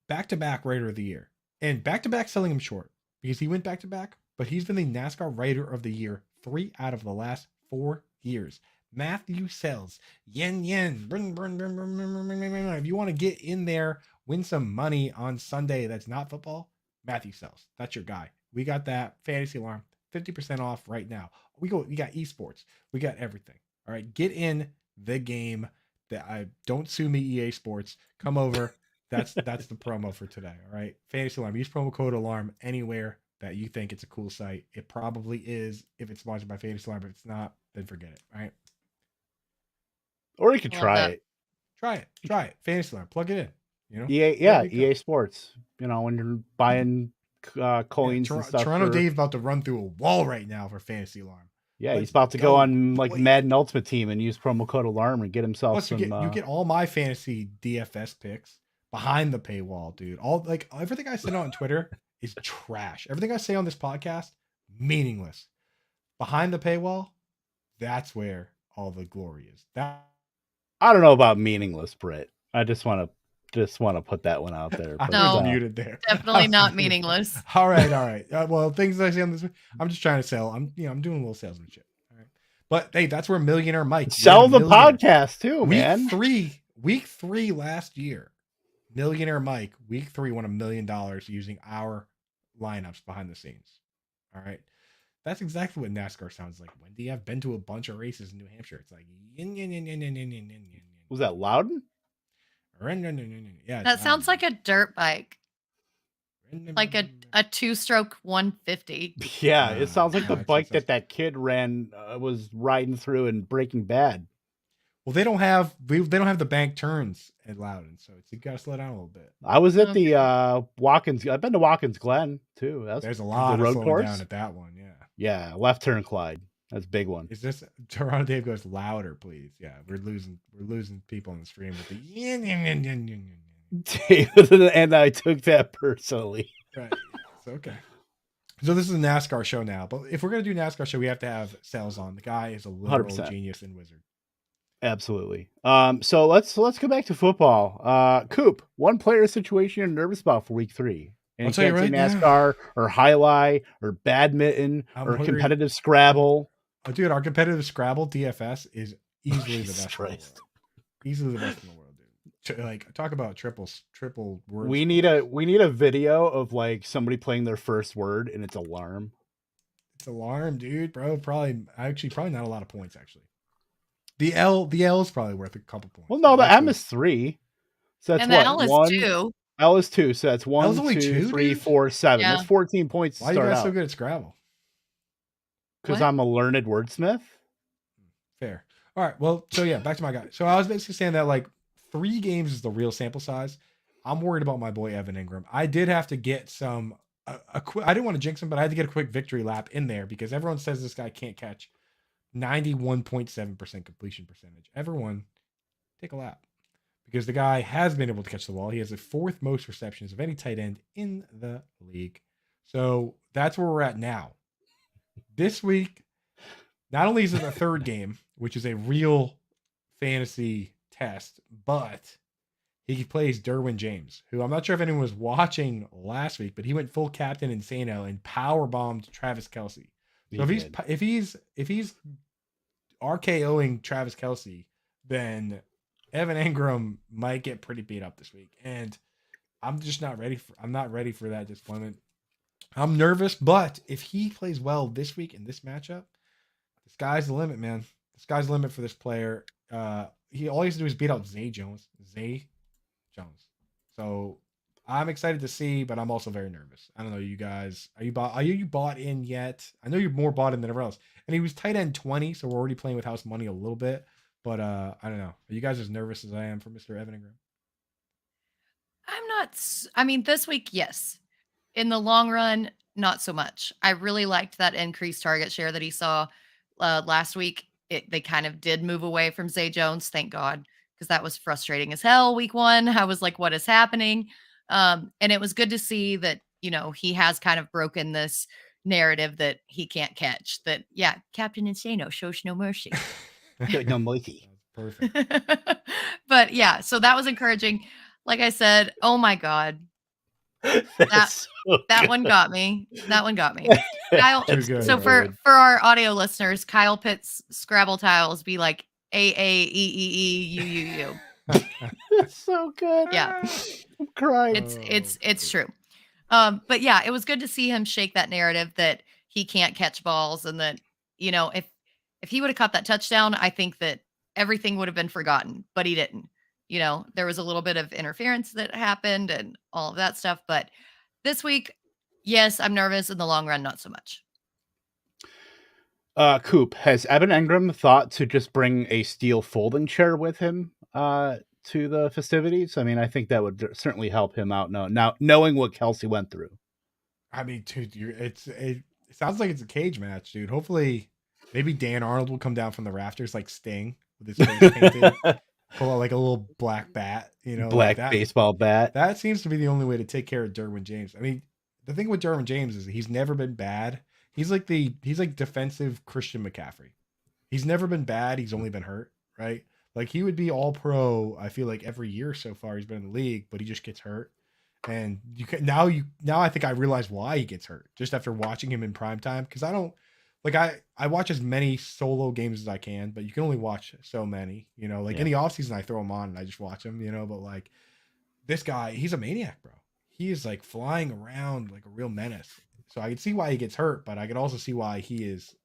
back-to-back Writer of the Year, and back-to-back selling him short because he went back-to-back, but he's been the NASCAR Writer of the Year 3 out of the last 4 years. Matthew Sells, yen. If you want to get in there, win some money on Sunday that's not football, Matthew Sells. That's your guy. We got that. Fantasy Alarm, 50% off right now. We got esports. We got everything. All right, get in the game. Don't sue me, EA Sports. Come over. That's the promo for today. All right, Fantasy Alarm. Use promo code Alarm anywhere that you think it's a cool site. It probably is if it's sponsored by Fantasy Alarm. But if it's not, then forget it. All right. Or you could try it. Try it. Fantasy Alarm. Plug it in. EA Sports. When you're buying coins and stuff. Toronto Dave about to run through a wall right now for Fantasy Alarm. Yeah, he's about to go on Madden Ultimate Team and use promo code Alarm and get himself some. You get all my fantasy DFS picks behind the paywall, dude. Everything I send out on Twitter is trash. Everything I say on this podcast, meaningless. Behind the paywall, that's where all the glory is. I don't know about meaningless, Britt. I just want to Just want to put that one out there. I But, was muted there. Definitely not meaningless. All right. Well, things I see on this, I'm just trying to sell. I'm doing a little salesmanship. All right, but hey, that's where Millionaire Mike sell the podcast too, man. Week three last year, Millionaire Mike, week 3 won $1 million using our lineups behind the scenes. All right. That's exactly what NASCAR sounds like. Wendy, I've been to a bunch of races in New Hampshire. It's like, was that Loudon? Yeah, That sounds like a dirt bike, like a 2-stroke 150. Yeah, it sounds like the bike that kid ran was riding through in Breaking Bad. Well, they don't have the bank turns at Loudon, so you got to slow down a little bit. I was at the Watkins. I've been to Watkins Glen too. There's a lot of road slowing down at that one. Yeah, left turn Clyde. That's a big one. Is this Toronto Dave goes louder, please? Yeah, we're losing people on the stream with the and I took that personally. Right. It's okay. So this is a NASCAR show now, but if we're gonna do NASCAR show, we have to have Sales on. The guy is a literal 100%. Genius and wizard. Absolutely. So let's go back to football. Coop, one player situation you're nervous about for week 3. And I'll tell you right NASCAR or highlight or badminton or competitive Scrabble. Oh, dude, our competitive Scrabble DFS is easily the best in the world. Easily the best in the world, dude. Like, talk about triple words. We need a video of like somebody playing their first word and it's alarm. It's alarm, dude, bro. Probably not a lot of points actually. The L is probably worth a couple points. Well, no, the M is 3. So that's and the L is 2. L is 2, so that's 1, only 2, 3, dude? 4, 7. Yeah. That's 14 points. Why are you guys so good at Scrabble? Because I'm a learned wordsmith. Fair. All right. Well, so yeah, back to my guy. So I was basically saying that like 3 games is the real sample size. I'm worried about my boy Evan Engram. I did have to get some. I didn't want to jinx him, but I had to get a quick victory lap in there because everyone says this guy can't catch. 91.7% completion percentage. Everyone, take a lap. Because the guy has been able to catch the ball. He has the 4th most receptions of any tight end in the league. So that's where we're at now. This week, not only is it the 3rd game, which is a real fantasy test, but he plays Derwin James, who I'm not sure if anyone was watching last week, but he went full captain insano and power bombed Travis Kelce. So if he's RKOing Travis Kelce, then Evan Engram might get pretty beat up this week, and I'm just not ready for that disappointment. I'm nervous, but if he plays well this week in this matchup, the sky's the limit, man. The sky's the limit for this player. All he has to do is beat out Zay Jones. So I'm excited to see, but I'm also very nervous. I don't know, you guys. Are you bought in yet? I know you're more bought in than everyone else. And he was tight end 20, so we're already playing with house money a little bit. But I don't know. Are you guys as nervous as I am for Mr. Evan Engram? I'm not. I mean, this week, yes. In the long run, not so much. I really liked that increased target share that he saw last week. They kind of did move away from Zay Jones, thank God, because that was frustrating as hell week 1. I was like, what is happening? And it was good to see that, he has kind of broken this narrative that he can't catch. That, yeah, Captain Insano shows no mercy. No mercy. Perfect. But yeah, so that was encouraging. Like I said, oh my God. That one got me. Kyle, so for our audio listeners, Kyle Pitt's Scrabble tiles be like AAEEEUUU. That's so good. Yeah, I'm crying. It's true. But yeah, it was good to see him shake that narrative that he can't catch balls, and that if he would have caught that touchdown, I think that everything would have been forgotten. But he didn't. There was a little bit of interference that happened and all of that stuff. But this week, yes, I'm nervous. In the long run, not so much. Coop, has Evan Engram thought to just bring a steel folding chair with him to the festivities? I mean, I think that would certainly help him out now, knowing what Kelce went through. I mean, dude, it sounds like it's a cage match, dude. Hopefully, maybe Dan Arnold will come down from the rafters like Sting with his face painted. Pull out like a little black bat, black like baseball bat. That seems to be the only way to take care of Derwin James. I mean, the thing with Derwin James is he's never been bad. He's like defensive Christian McCaffrey. He's never been bad. He's only been hurt, right? Like he would be all pro. I feel like every year so far he's been in the league, but he just gets hurt. And now I think I realize why he gets hurt just after watching him in prime time. Cause I don't like, I watch as many solo games as I can, but you can only watch so many, in the offseason, I throw him on and I just watch him, but like this guy, he's a maniac, bro. He is like flying around like a real menace. So I can see why he gets hurt, but I could also see why he is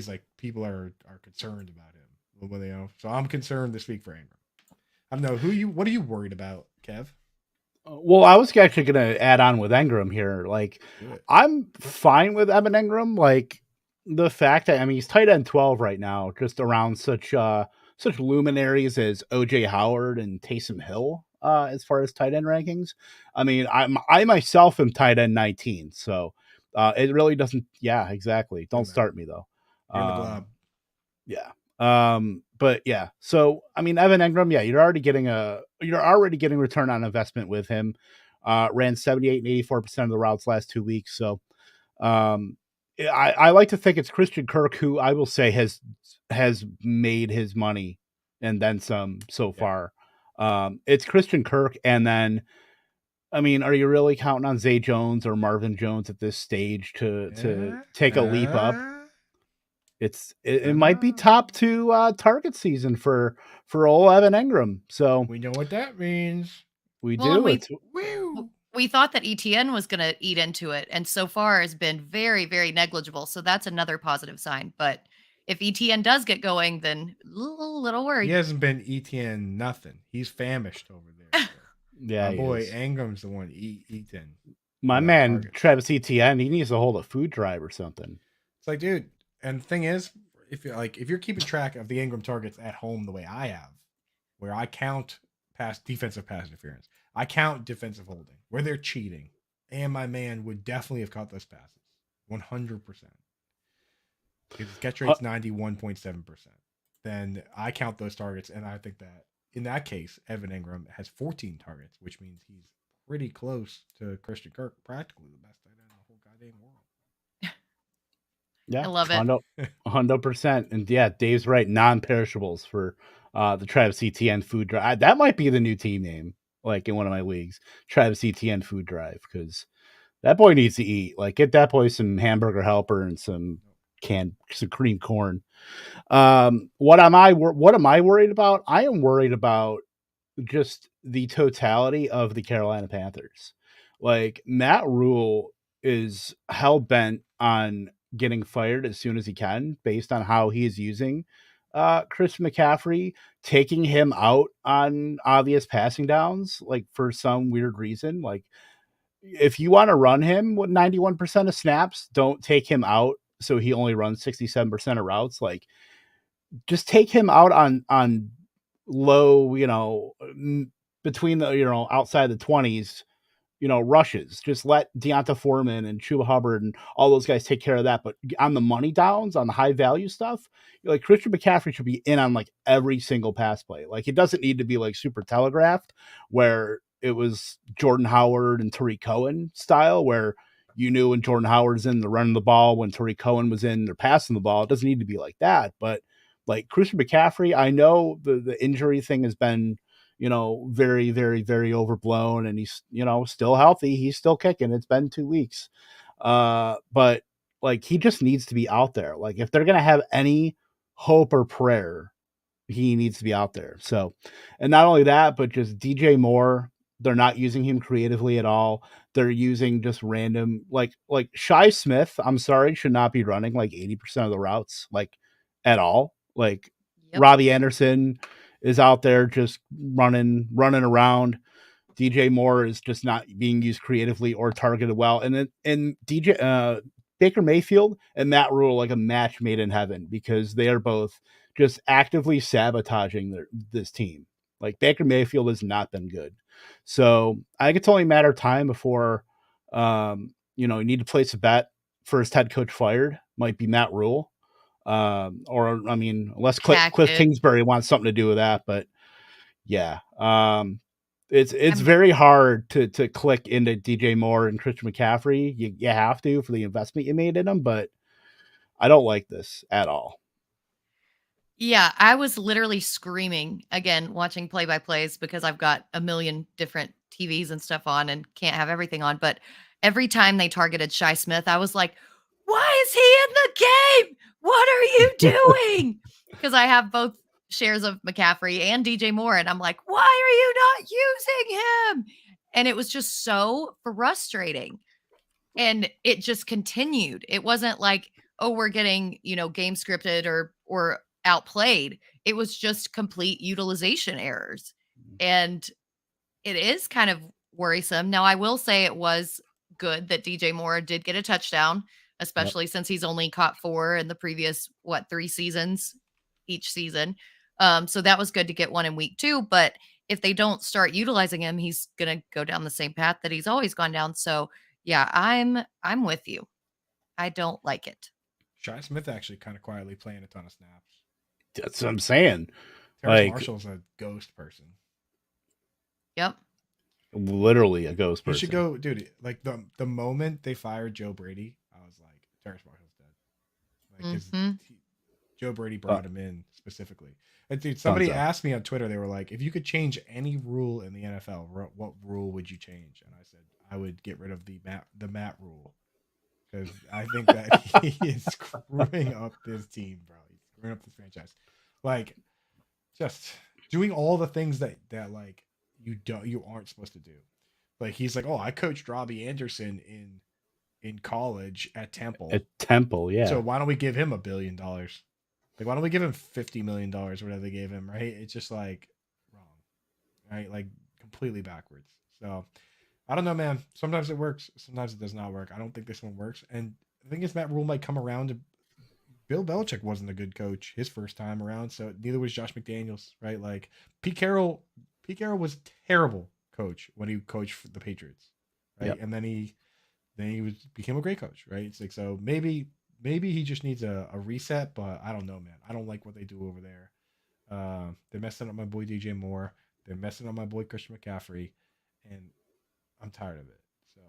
like people are concerned about him. So I'm concerned this week for Engram. I don't know what are you worried about, Kev? Well, I was actually going to add on with Engram here. Like, I'm fine with Evan Engram. Like, the fact that, he's tight end 12 right now, just around such luminaries as OJ Howard and Taysom Hill, as far as tight end rankings. I myself am tight end 19. So, it really doesn't. Yeah, exactly. Don't start me though. You're in the club. Yeah. But yeah, so Evan Engram, you're already getting return on investment with him. Ran 78 and 84% of the routes last 2 weeks. So I like to think it's Christian Kirk who I will say has made his money and then some so far. It's Christian Kirk, and then are you really counting on Zay Jones or Marvin Jones at this stage to take a leap up? It might be top 2 target season for old Evan Engram. So we know what that means. We do. We thought that ETN was going to eat into it, and so far has been very, very negligible. So that's another positive sign. But if ETN does get going, then a little worried. He hasn't been ETN nothing. He's famished over there. Yeah, my boy Engram's the one eating. My man targets. Travis ETN, he needs to hold a food drive or something. It's like, dude. And the thing is, if you're keeping track of the Engram targets at home the way I have, where I count defensive pass interference, I count defensive holding, where they're cheating, and my man would definitely have caught those passes, 100%. His catch rate's 91.7%. Then I count those targets, and I think that in that case, Evan Engram has 14 targets, which means he's pretty close to Christian Kirk, practically the best tight end in the whole goddamn world. Yeah, I love it. 100%. And yeah, Dave's right. Non-perishables for the Travis Etienne food drive. That might be the new team name, like in one of my leagues, Travis Etienne food drive, because that boy needs to eat. Like, get that boy some hamburger helper and some cream corn. What am I worried about? I am worried about just the totality of the Carolina Panthers. Like, Matt Rule is hell bent on getting fired as soon as he can, based on how he is using Chris McCaffrey, taking him out on obvious passing downs, like for some weird reason. Like, if you want to run him with 91% of snaps, don't take him out so he only runs 67% of routes. Like, just take him out on low, between the, outside the 20s, rushes. Just let Deonta Foreman and Chuba Hubbard and all those guys take care of that. But on the money downs, on the high value stuff, like, Christian McCaffrey should be in on like every single pass play. Like, it doesn't need to be like super telegraphed where it was Jordan Howard and Tariq Cohen style, where you knew when Jordan Howard's in, they're running the ball. When Tariq Cohen was in, they're passing the ball. It doesn't need to be like that. But like Christian McCaffrey, I know the injury thing has been, very, very, very overblown, and he's, still healthy. He's still kicking. It's been 2 weeks. But like, he just needs to be out there. Like, if they're going to have any hope or prayer, he needs to be out there. So, and not only that, but just DJ Moore, they're not using him creatively at all. They're using just random, like Shi Smith, I'm sorry, should not be running like 80% of the routes, like, at all. Like, yep. Robbie Anderson is out there just running around. DJ Moore is just not being used creatively or targeted well. And then Baker Mayfield and Matt Rule, like a match made in heaven, because they are both just actively sabotaging this team. Like, Baker Mayfield has not been good. So I think it's only a matter of time before, you need to place a bet. First head coach fired might be Matt Rule. Unless Cliff Kingsbury wants something to do with that, but yeah, it's very hard to click into DJ Moore and Christian McCaffrey. You have to, for the investment you made in them, but I don't like this at all. Yeah, I was literally screaming again, watching play-by-plays because I've got a million different TVs and stuff on and can't have everything on. But every time they targeted Shy Smith, I was like, why is he in the game? What are you doing? Because I have both shares of McCaffrey and DJ Moore. And I'm like, why are you not using him? And it was just so frustrating. And it just continued. It wasn't like, oh, we're getting, game scripted or outplayed. It was just complete utilization errors. And it is kind of worrisome. Now, I will say it was good that DJ Moore did get a touchdown, especially since he's only caught 4 in the previous, 3 seasons each season. So that was good to get one in week 2. But if they don't start utilizing him, he's going to go down the same path that he's always gone down. So yeah, I'm with you. I don't like it. Shy Smith actually kind of quietly playing a ton of snaps. That's what I'm saying. Terrace Marshall's a ghost person. Yep. Literally a ghost person. You should go, dude. Like the moment they fired Joe Brady, I was like, Terrace Marshall's dead. Like, 'cause Joe Brady brought him in specifically. And dude, somebody asked me on Twitter, they were like, if you could change any rule in the NFL, what rule would you change? And I said, I would get rid of the Matt rule. Because I think that he is screwing up this team, bro. He's screwing up this franchise. Like, just doing all the things that like you aren't supposed to do. Like, he's like, oh, I coached Robbie Anderson in college at Temple. At Temple, yeah. So why don't we give him $1 billion? Like, why don't we give him $50 million or whatever they gave him, right? It's just like wrong, right? Like, completely backwards. So I don't know, man. Sometimes it works. Sometimes it does not work. I don't think this one works. And the thing is, Matt Rule might come around. Bill Belichick wasn't a good coach his first time around, so neither was Josh McDaniels, right? Like, Pete Carroll was terrible coach when he coached for the Patriots, right? Yep. And then he became a great coach, right? It's like, so maybe he just needs a reset, but I don't know, man. I don't like what they do over there. They're messing up my boy DJ Moore. They're messing up my boy Christian McCaffrey, and I'm tired of it. So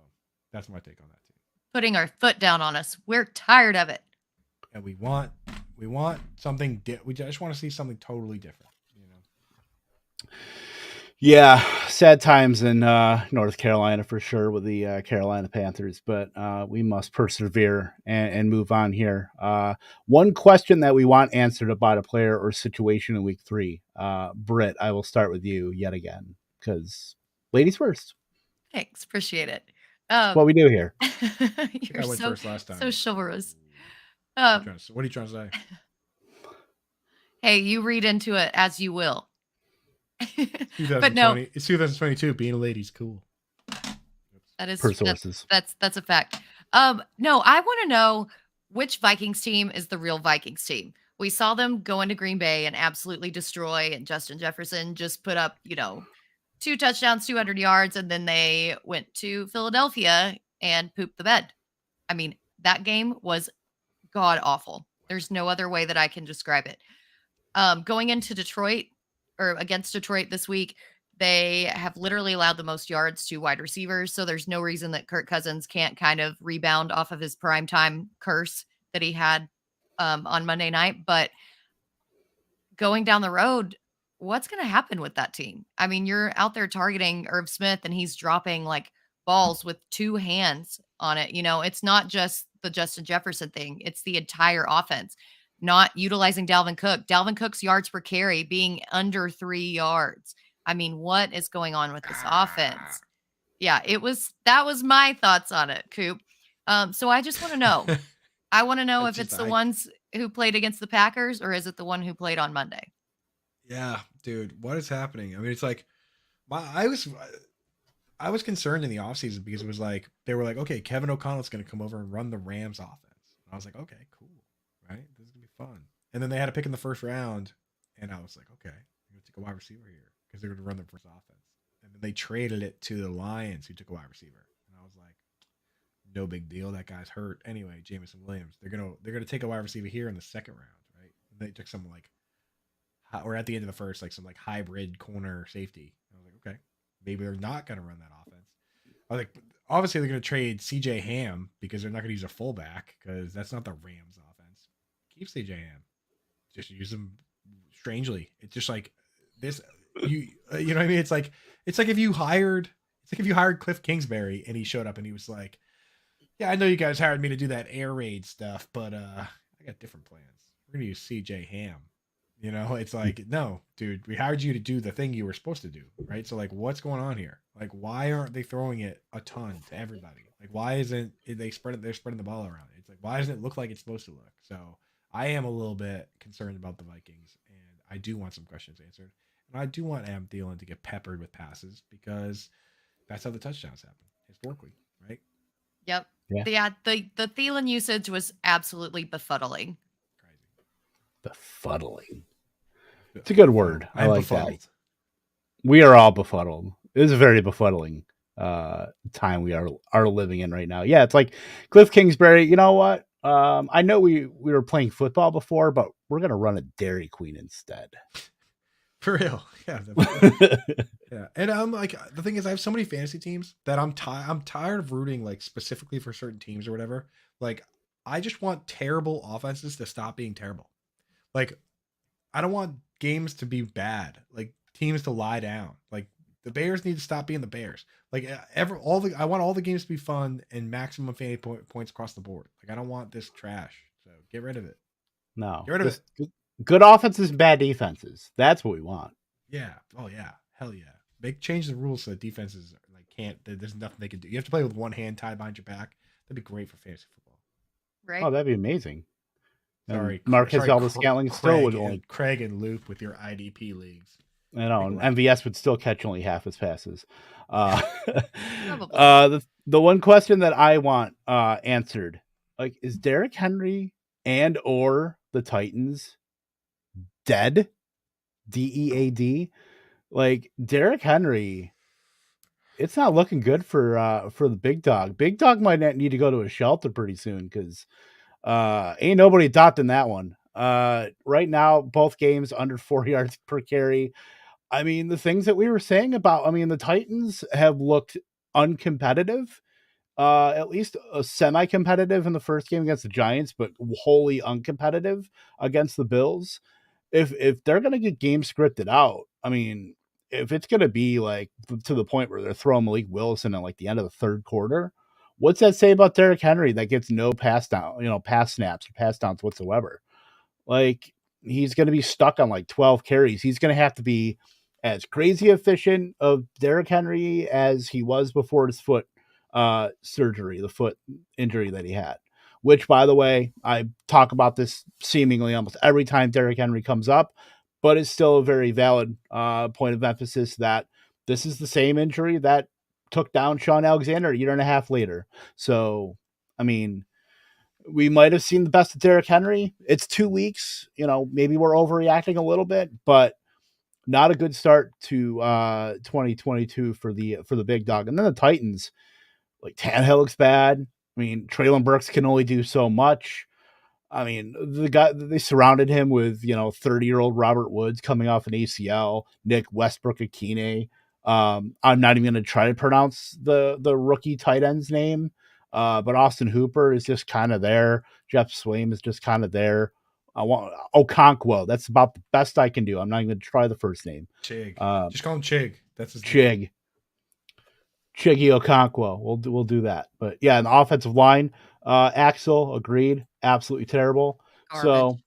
that's my take on that team. Putting our foot down on us. We're tired of it. And we want something. We just want to see something totally different, you know. Yeah, sad times in North Carolina for sure with the Carolina Panthers, but we must persevere and move on here. One question that we want answered about a player or situation in week 3. Britt, I will start with you yet again because ladies first. Thanks, appreciate it. What we do here. You're I went first last time. So chivalrous. What are you trying to say? Hey, you read into it as you will. But no, it's 2022. Being a lady's cool. That is per sources. That's a fact. No, I want to know which Vikings team is the real Vikings team. We saw them go into Green Bay and absolutely destroy, and Justin Jefferson just put up, 2 touchdowns, 200 yards, and then they went to Philadelphia and pooped the bed. I mean, that game was god awful. There's no other way that I can describe it. Going into Detroit or against Detroit this week, they have literally allowed the most yards to wide receivers. So there's no reason that Kirk Cousins can't kind of rebound off of his primetime curse that he had on Monday night. But going down the road, what's going to happen with that team? I mean, you're out there targeting Irv Smith and he's dropping like balls with 2 hands on it. It's not just the Justin Jefferson thing. It's the entire offense. Not utilizing Dalvin Cook. Dalvin Cook's yards per carry being under 3 yards. I mean, what is going on with this offense? Yeah, that was my thoughts on it, Coop. So I just want to know. I want to know if it's the ones who played against the Packers or is it the one who played on Monday? Yeah, dude, what is happening? I mean, it's like I was concerned in the offseason because it was like they were like, okay, Kevin O'Connell's going to come over and run the Rams offense. And I was like, okay, cool, right? This is going to be fun. And then they had a pick in the first round, and I was like, okay, I'm going to take a wide receiver here because they're going to run the first offense. And then they traded it to the Lions, who took a wide receiver. And I was like, no big deal. That guy's hurt anyway. Jamison Williams. They're gonna take a wide receiver here in the second round, right? And they took some like, or at the end of the first, like some like hybrid corner safety. I was like, okay, maybe they're not gonna run that offense. I was like, obviously they're gonna trade CJ Ham because they're not gonna use a fullback because that's not the Rams offense. Keep CJ Ham, just use him strangely. It's just like this. You know what I mean? It's like if you hired Cliff Kingsbury and he showed up and he was like, "Yeah, I know you guys hired me to do that air raid stuff, but I got different plans. We're gonna use CJ Ham." You know, it's like, no, dude, we hired you to do the thing you were supposed to do, right? So like, what's going on here? Like, why aren't they throwing it a ton to everybody? Like, why isn't they're spreading the ball around? It's like, why doesn't it look like it's supposed to look? So I am a little bit concerned about the Vikings, and I do want some questions answered, and I do want Adam Thielen to get peppered with passes because that's how the touchdowns happen historically, right? Yep. Yeah. The Thielen usage was absolutely befuddling. Befuddling. It's a good word. I like befuddled. that. We are all befuddled. It is a very befuddling time we are living in right now. Yeah, it's like Cliff Kingsbury. You know what? I know we were playing football before, but we're gonna run a Dairy Queen instead. For real, yeah. Yeah, and I'm like, the thing is, I have so many fantasy teams that I'm tired of rooting like specifically for certain teams or whatever. Like, I just want terrible offenses to stop being terrible. Like, I don't want games to be bad. Like, teams to lie down. Like, the Bears need to stop being the Bears. Like, I want all the games to be fun and maximum fantasy points across the board. Like, I don't want this trash. So get rid of it. No, get rid of it. Good offenses, bad defenses. That's what we want. Yeah. Oh yeah. Hell yeah. Change the rules so that defenses like can't. There's nothing they can do. You have to play with one hand tied behind your back. That'd be great for fantasy football. Right. Oh, that'd be amazing. Sorry, Marcus Aldous-Scantling still would only Craig and Loop with your IDP leagues. I know, and MVS would still catch only half his passes. The one question that I want answered, like, is Derrick Henry and or the Titans dead? DEAD? Like, Derrick Henry, it's not looking good for the big dog. Big dog might need to go to a shelter pretty soon because ain't nobody adopting that one. Right now, both games under 4 yards per carry. I mean, the things that we were saying about, the Titans have looked uncompetitive, at least semi-competitive in the first game against the Giants, but wholly uncompetitive against the Bills. If they're going to get games scripted out, I mean, if it's going to be like to the point where they're throwing Malik Wilson at like the end of the third quarter, what's that say about Derrick Henry that gets no pass snaps or pass downs whatsoever? Like, he's going to be stuck on like 12 carries. He's going to have to be as crazy efficient of Derrick Henry as he was before his foot surgery, the foot injury that he had. Which, by the way, I talk about this seemingly almost every time Derrick Henry comes up, but it's still a very valid point of emphasis that this is the same injury that took down Sean Alexander a year and a half later. So, I mean, we might have seen the best of Derrick Henry. It's 2 weeks. Maybe we're overreacting a little bit, but not a good start to 2022 for the big dog. And then the Titans, like, Tannehill looks bad. I mean, Treylon Burks can only do so much. I mean, the guy, they surrounded him with 30-year-old Robert Woods coming off an ACL, Nick Westbrook-Akine. I'm not even going to try to pronounce the rookie tight end's name, but Austin Hooper is just kind of there. Jeff Swaim is just kind of there. I want Okonkwo. That's about the best I can do. I'm not even going to try the first name. Chig. Just call him Chig. That's his Chig. name. Chiggy Okonkwo. We'll do that. But yeah, in the offensive line, Axel, agreed. Absolutely terrible. Garbage. So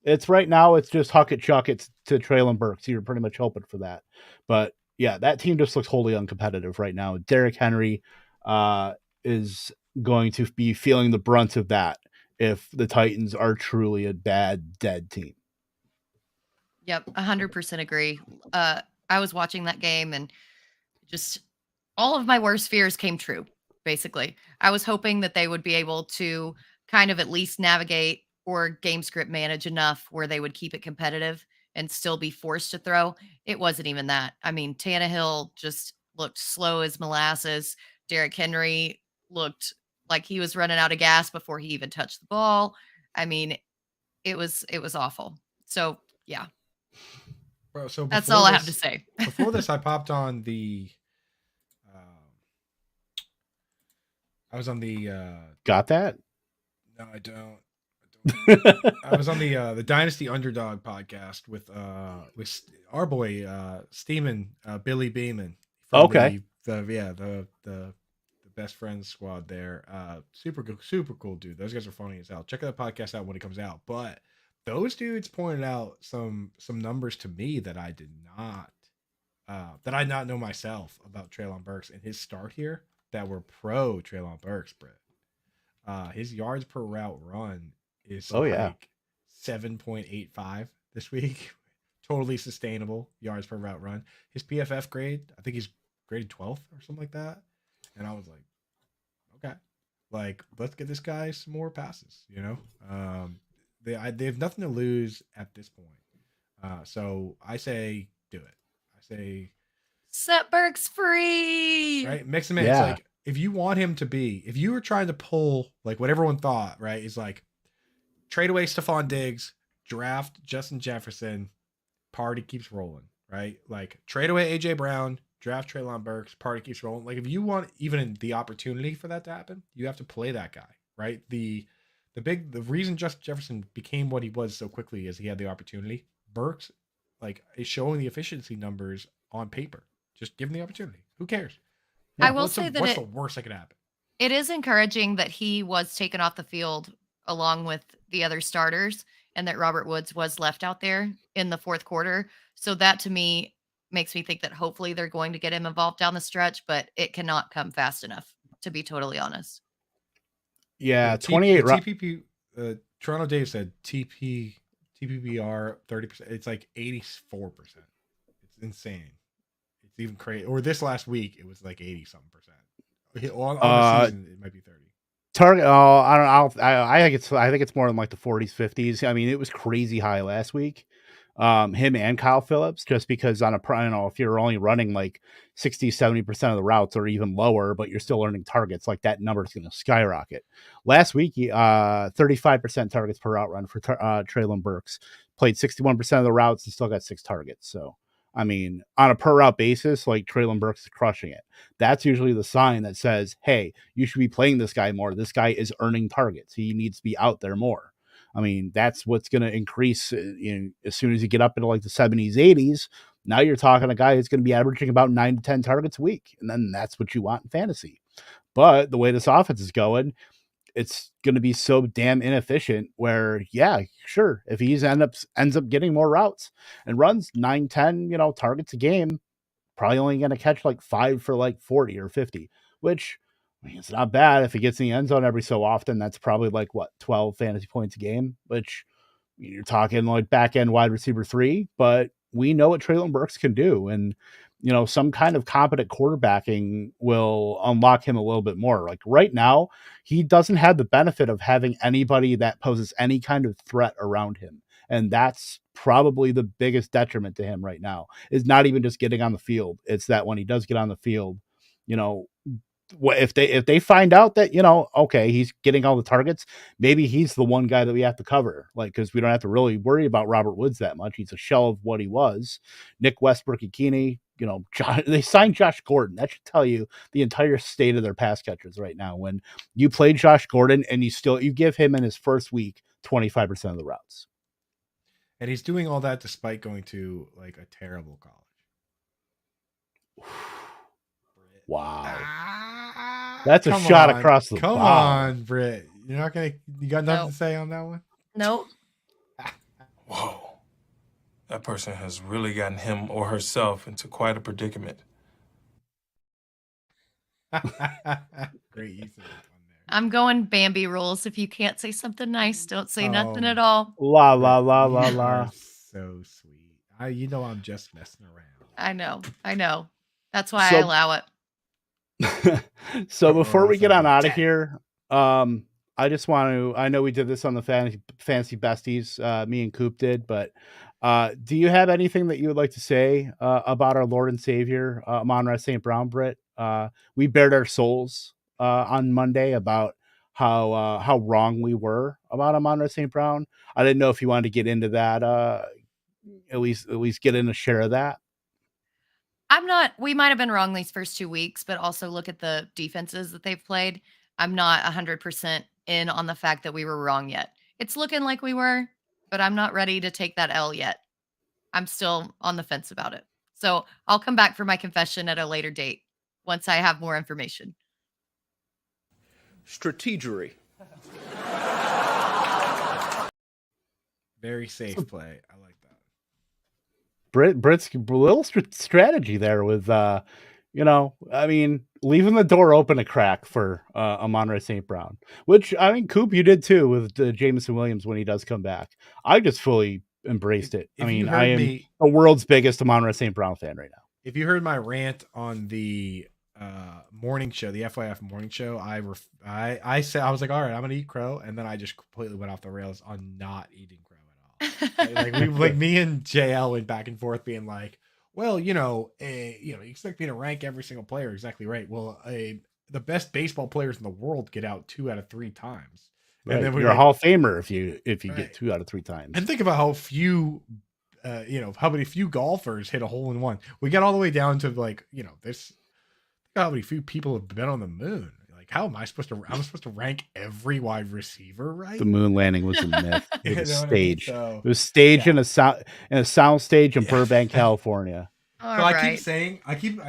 it's right now, it's just huck it, chuck it to Treylon Burks. You're pretty much hoping for that. But yeah, that team just looks wholly uncompetitive right now. Derrick Henry is going to be feeling the brunt of that if the Titans are truly a bad, dead team. Yep, 100% agree. I was watching that game and just all of my worst fears came true, basically. I was hoping that they would be able to kind of at least navigate or game script manage enough where they would keep it competitive and still be forced to throw. It wasn't even that. I mean, Tannehill just looked slow as molasses. Derrick Henry looked like he was running out of gas before he even touched the ball. I mean, it was awful. So, yeah. Bro, so that's all I have to say. Before this, I popped on the I was on the Got that? No, I don't I was on the Dynasty Underdog podcast with our boy Steeman Billy Beeman from Okay. the best friends squad there. Super cool dude. Those guys are funny as hell. Check that podcast out when it comes out. But those dudes pointed out some numbers to me that I did not know myself about Treylon Burks and his start here that were pro Treylon Burks, Britt. His yards per route run is 7.85 this week. Totally sustainable yards per route run. His PFF grade, I think he's graded 12th or something like that. And I was like, okay, like let's get this guy some more passes. You know, they have nothing to lose at this point. So I say do it. I say set Burks free. Right, mix him in. It's like if you want him to be, if you were trying to pull like what everyone thought, right, is like trade away Stephon Diggs, draft Justin Jefferson, party keeps rolling, right? Like trade away AJ Brown, draft Treylon Burks, party keeps rolling. Like if you want even the opportunity for that to happen, you have to play that guy, right? The reason Justin Jefferson became what he was so quickly is he had the opportunity. Burks like is showing the efficiency numbers on paper. Just give him the opportunity. Who cares? I will say that what's the worst that could happen? It is encouraging that he was taken off the field along with the other starters and that Robert Woods was left out there in the fourth quarter. So that to me makes me think that hopefully they're going to get him involved down the stretch, but it cannot come fast enough, to be totally honest. Yeah, 28. TPP. Toronto Dave said TPPR 30%. It's like 84%. It's insane. It's even crazy. Or this last week, it was like 80-something percent. On the season, it might be 30. Target. Oh, I think it's more than like the 40s, 50s. I mean, it was crazy high last week. Him and Kyle Phillips, just because on if you're only running like 60, 70% of the routes or even lower, but you're still earning targets, like that number is going to skyrocket. Last week, 35% targets per route run for Treylon Burks, played 61% of the routes and still got 6 targets. So, I mean, on a per route basis, like Treylon Burks is crushing it. That's usually the sign that says, hey, you should be playing this guy more. This guy is earning targets. He needs to be out there more. I mean, that's what's going to increase as soon as you get up into like the 70s, 80s. Now you're talking a guy who's going to be averaging about 9 to 10 targets a week. And then that's what you want in fantasy. But the way this offense is going, it's going to be so damn inefficient where, yeah, sure. If he ends up getting more routes and runs 9, 10, targets a game, probably only going to catch like 5 for like 40 or 50, which I mean, it's not bad. If he gets in the end zone every so often, that's probably like 12 fantasy points a game, which you're talking like back end wide receiver 3, but we know what Treylon Burks can do. And, some kind of competent quarterbacking will unlock him a little bit more. Like right now, he doesn't have the benefit of having anybody that poses any kind of threat around him. And that's probably the biggest detriment to him right now, is not even just getting on the field. It's that when he does get on the field, if they find out that, okay, he's getting all the targets, maybe he's the one guy that we have to cover, like, because we don't have to really worry about Robert Woods that much. He's a shell of what he was. Nick Westbrook-Ikini, they signed Josh Gordon. That should tell you the entire state of their pass catchers right now. When you play Josh Gordon and you give him in his first week 25% of the routes. And he's doing all that despite going to like a terrible college. Wow. That's a shot across the bow. Come on, Britt. You got nothing to say on that one? Nope. Whoa. That person has really gotten him or herself into quite a predicament. Great use of it on there. I'm going Bambi rules. If you can't say something nice, don't say nothing at all. La, la, la, la, la. So sweet. I'm just messing around. I know. That's why I allow it. So before we get on out of here, I just want to, I know we did this on the fantasy besties, me and Coop did, but do you have anything that you would like to say about our Lord and Savior, Amon-Ra St. Brown, Britt? We bared our souls on Monday about how wrong we were about Amon-Ra St. Brown. I didn't know if you wanted to get into that, at least get in a share of that. We might have been wrong these first 2 weeks, but also look at the defenses that they've played. I'm not 100% in on the fact that we were wrong yet. It's looking like we were, but I'm not ready to take that L yet. I'm still on the fence about it. So I'll come back for my confession at a later date once I have more information. Strategery. Very safe play. I like that. Britt's little strategy there with, leaving the door open a crack for Amon-Ra St. Brown, which, Coop, you did too with Jameson Williams when he does come back. I just fully embraced it. I am the world's biggest Amon-Ra St. Brown fan right now. If you heard my rant on the morning show, the FYF morning show, I said, I was like, all right, I'm going to eat crow. And then I just completely went off the rails on not eating crow at all. like me and JL went back and forth being like, well, you expect me to rank every single player. Exactly right. Well, the best baseball players in the world get out 2 out of 3 times. Right. And then you're a Hall of Famer if you get 2 out of 3 times. And think about how few, how many few golfers hit a hole in one. We got all the way down to how many few people have been on the moon. Like, how am I supposed to? I'm supposed to rank every wide receiver, right? The moon landing was a myth. It was staged. It was staged in a sound stage in Burbank, California. I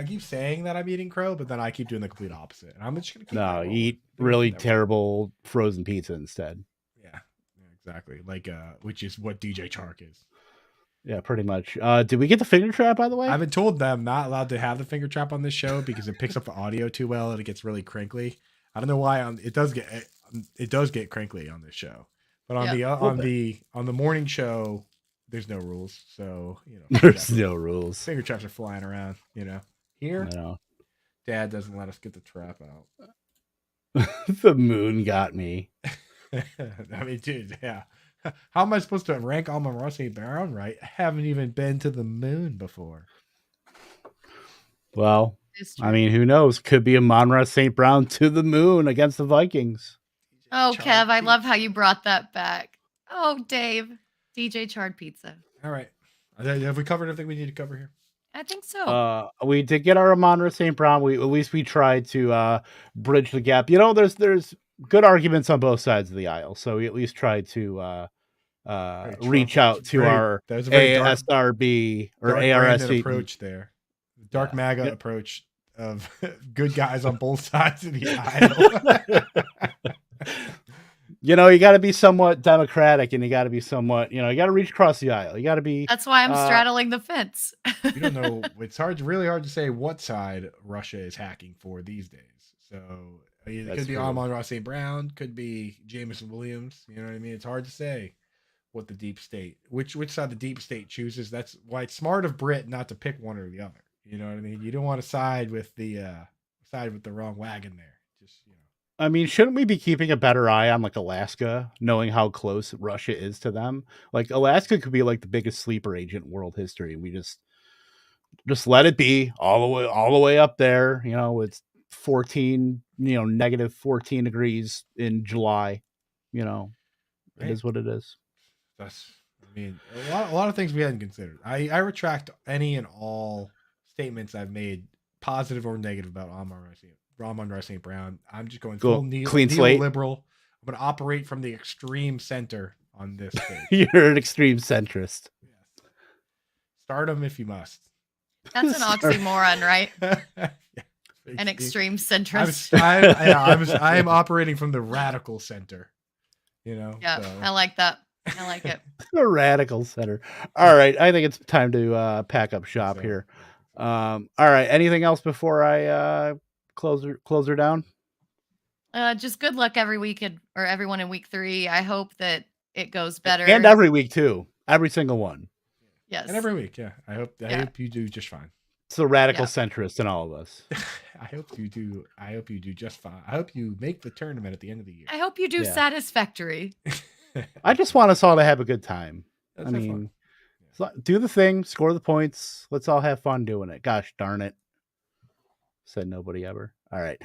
keep saying that I'm eating crow, but then I keep doing the complete opposite. And I'm just gonna eat really terrible frozen pizza instead. Yeah, exactly. Like, which is what DJ Chark is. Yeah, pretty much. Did we get the finger trap, by the way? I've been told that I'm not allowed to have the finger trap on this show because it picks up the audio too well and it gets really crinkly. I don't know why. It does get crinkly on this show, but on the morning show, there's no rules. So there's no rules. Finger traps are flying around. Here, Dad doesn't let us get the trap out. The moon got me. I mean, dude, yeah. How am I supposed to rank Amon-Ra St. Brown right? I haven't even been to the moon before. Well, who knows? Could be Amon-Ra St. Brown to the moon against the Vikings. Oh, Kev, I love how you brought that back. Oh, Dave. DJ Charred Pizza. All right. Have we covered everything we need to cover here? I think so. We did get our Amon-Ra St. Brown. At least we tried to bridge the gap. There's good arguments on both sides of the aisle. So we at least tried to reach out to our ASRB or ARSC approach there. Dark MAGA approach of good guys on both sides of the aisle. You got to be somewhat democratic and you got to be somewhat, you got to reach across the aisle. You got to be. That's why I'm straddling the fence. You don't know. It's really hard to say what side Russia is hacking for these days. So it could be Amon-Ra St. Brown, could be Jameson Williams. You know what I mean? It's hard to say what the deep state, which side the deep state chooses. That's why it's smart of Britt not to pick one or the other. You know what I mean? You don't want to side with the wrong wagon there. Just shouldn't we be keeping a better eye on like Alaska, knowing how close Russia is to them? Like Alaska could be like the biggest sleeper agent in world history. We just let it be all the way up there. It's 14, negative 14 degrees in July. It is what it is. A lot of things we hadn't considered. I retract any and all statements I've made, positive or negative, about Amon-Ra St. Brown. I'm just going full clean slate. Neoliberal. I'm going to operate from the extreme center on this thing. You're an extreme centrist. Yes. Stardom if you must. That's an oxymoron, right? Yeah. An extreme centrist. I am operating from the radical center. Yeah, so. I like that. I like it. The radical center. All right. I think it's time to pack up shop here. All right. Anything else before I close her down? Just good luck every week or everyone in week 3. I hope that it goes better. And every week too. Every single one. Yes. And every week. Yeah. I hope you do just fine. It's the radical centrist in all of us. I hope you do. I hope you do just fine. I hope you make the tournament at the end of the year. I hope you do satisfactory. I just want us all to have a good time. That's fun. Do the thing, score the points. Let's all have fun doing it. Gosh darn it. Said nobody ever. All right.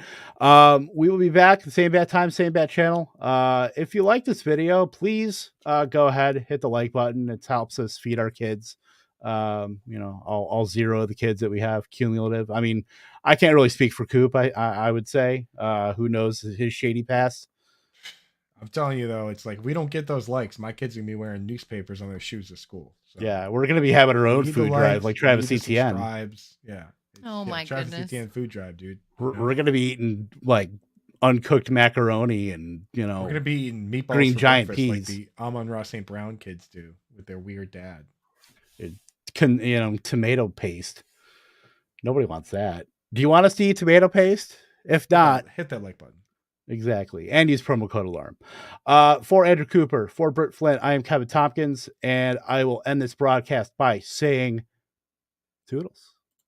We will be back the same bat time, same bat channel. If you like this video, please go ahead, hit the like button. It helps us feed our kids. All 0 of the kids that we have cumulative. I can't really speak for Coop. I would say, who knows his shady past. I'm telling you though, it's like we don't get those likes. My kids are gonna be wearing newspapers on their shoes to school. So Yeah, we're gonna be having our own need the food drive, likes, like we Travis need the Etienne. subscribes. Yeah. Oh my Travis goodness. Etienne food drive, dude. We're gonna be eating like uncooked macaroni and We're gonna be eating meatballs green for giant breakfast like peas. the Amon-Ra St. Brown kids do with their weird dad. Tomato paste. Nobody wants that. Do you want us to eat tomato paste? If not, hit that like button. Exactly. And use promo code ALARM. For Andrew Cooper, for Britt Flint, I am Kevin Tompkins, and I will end this broadcast by saying toodles.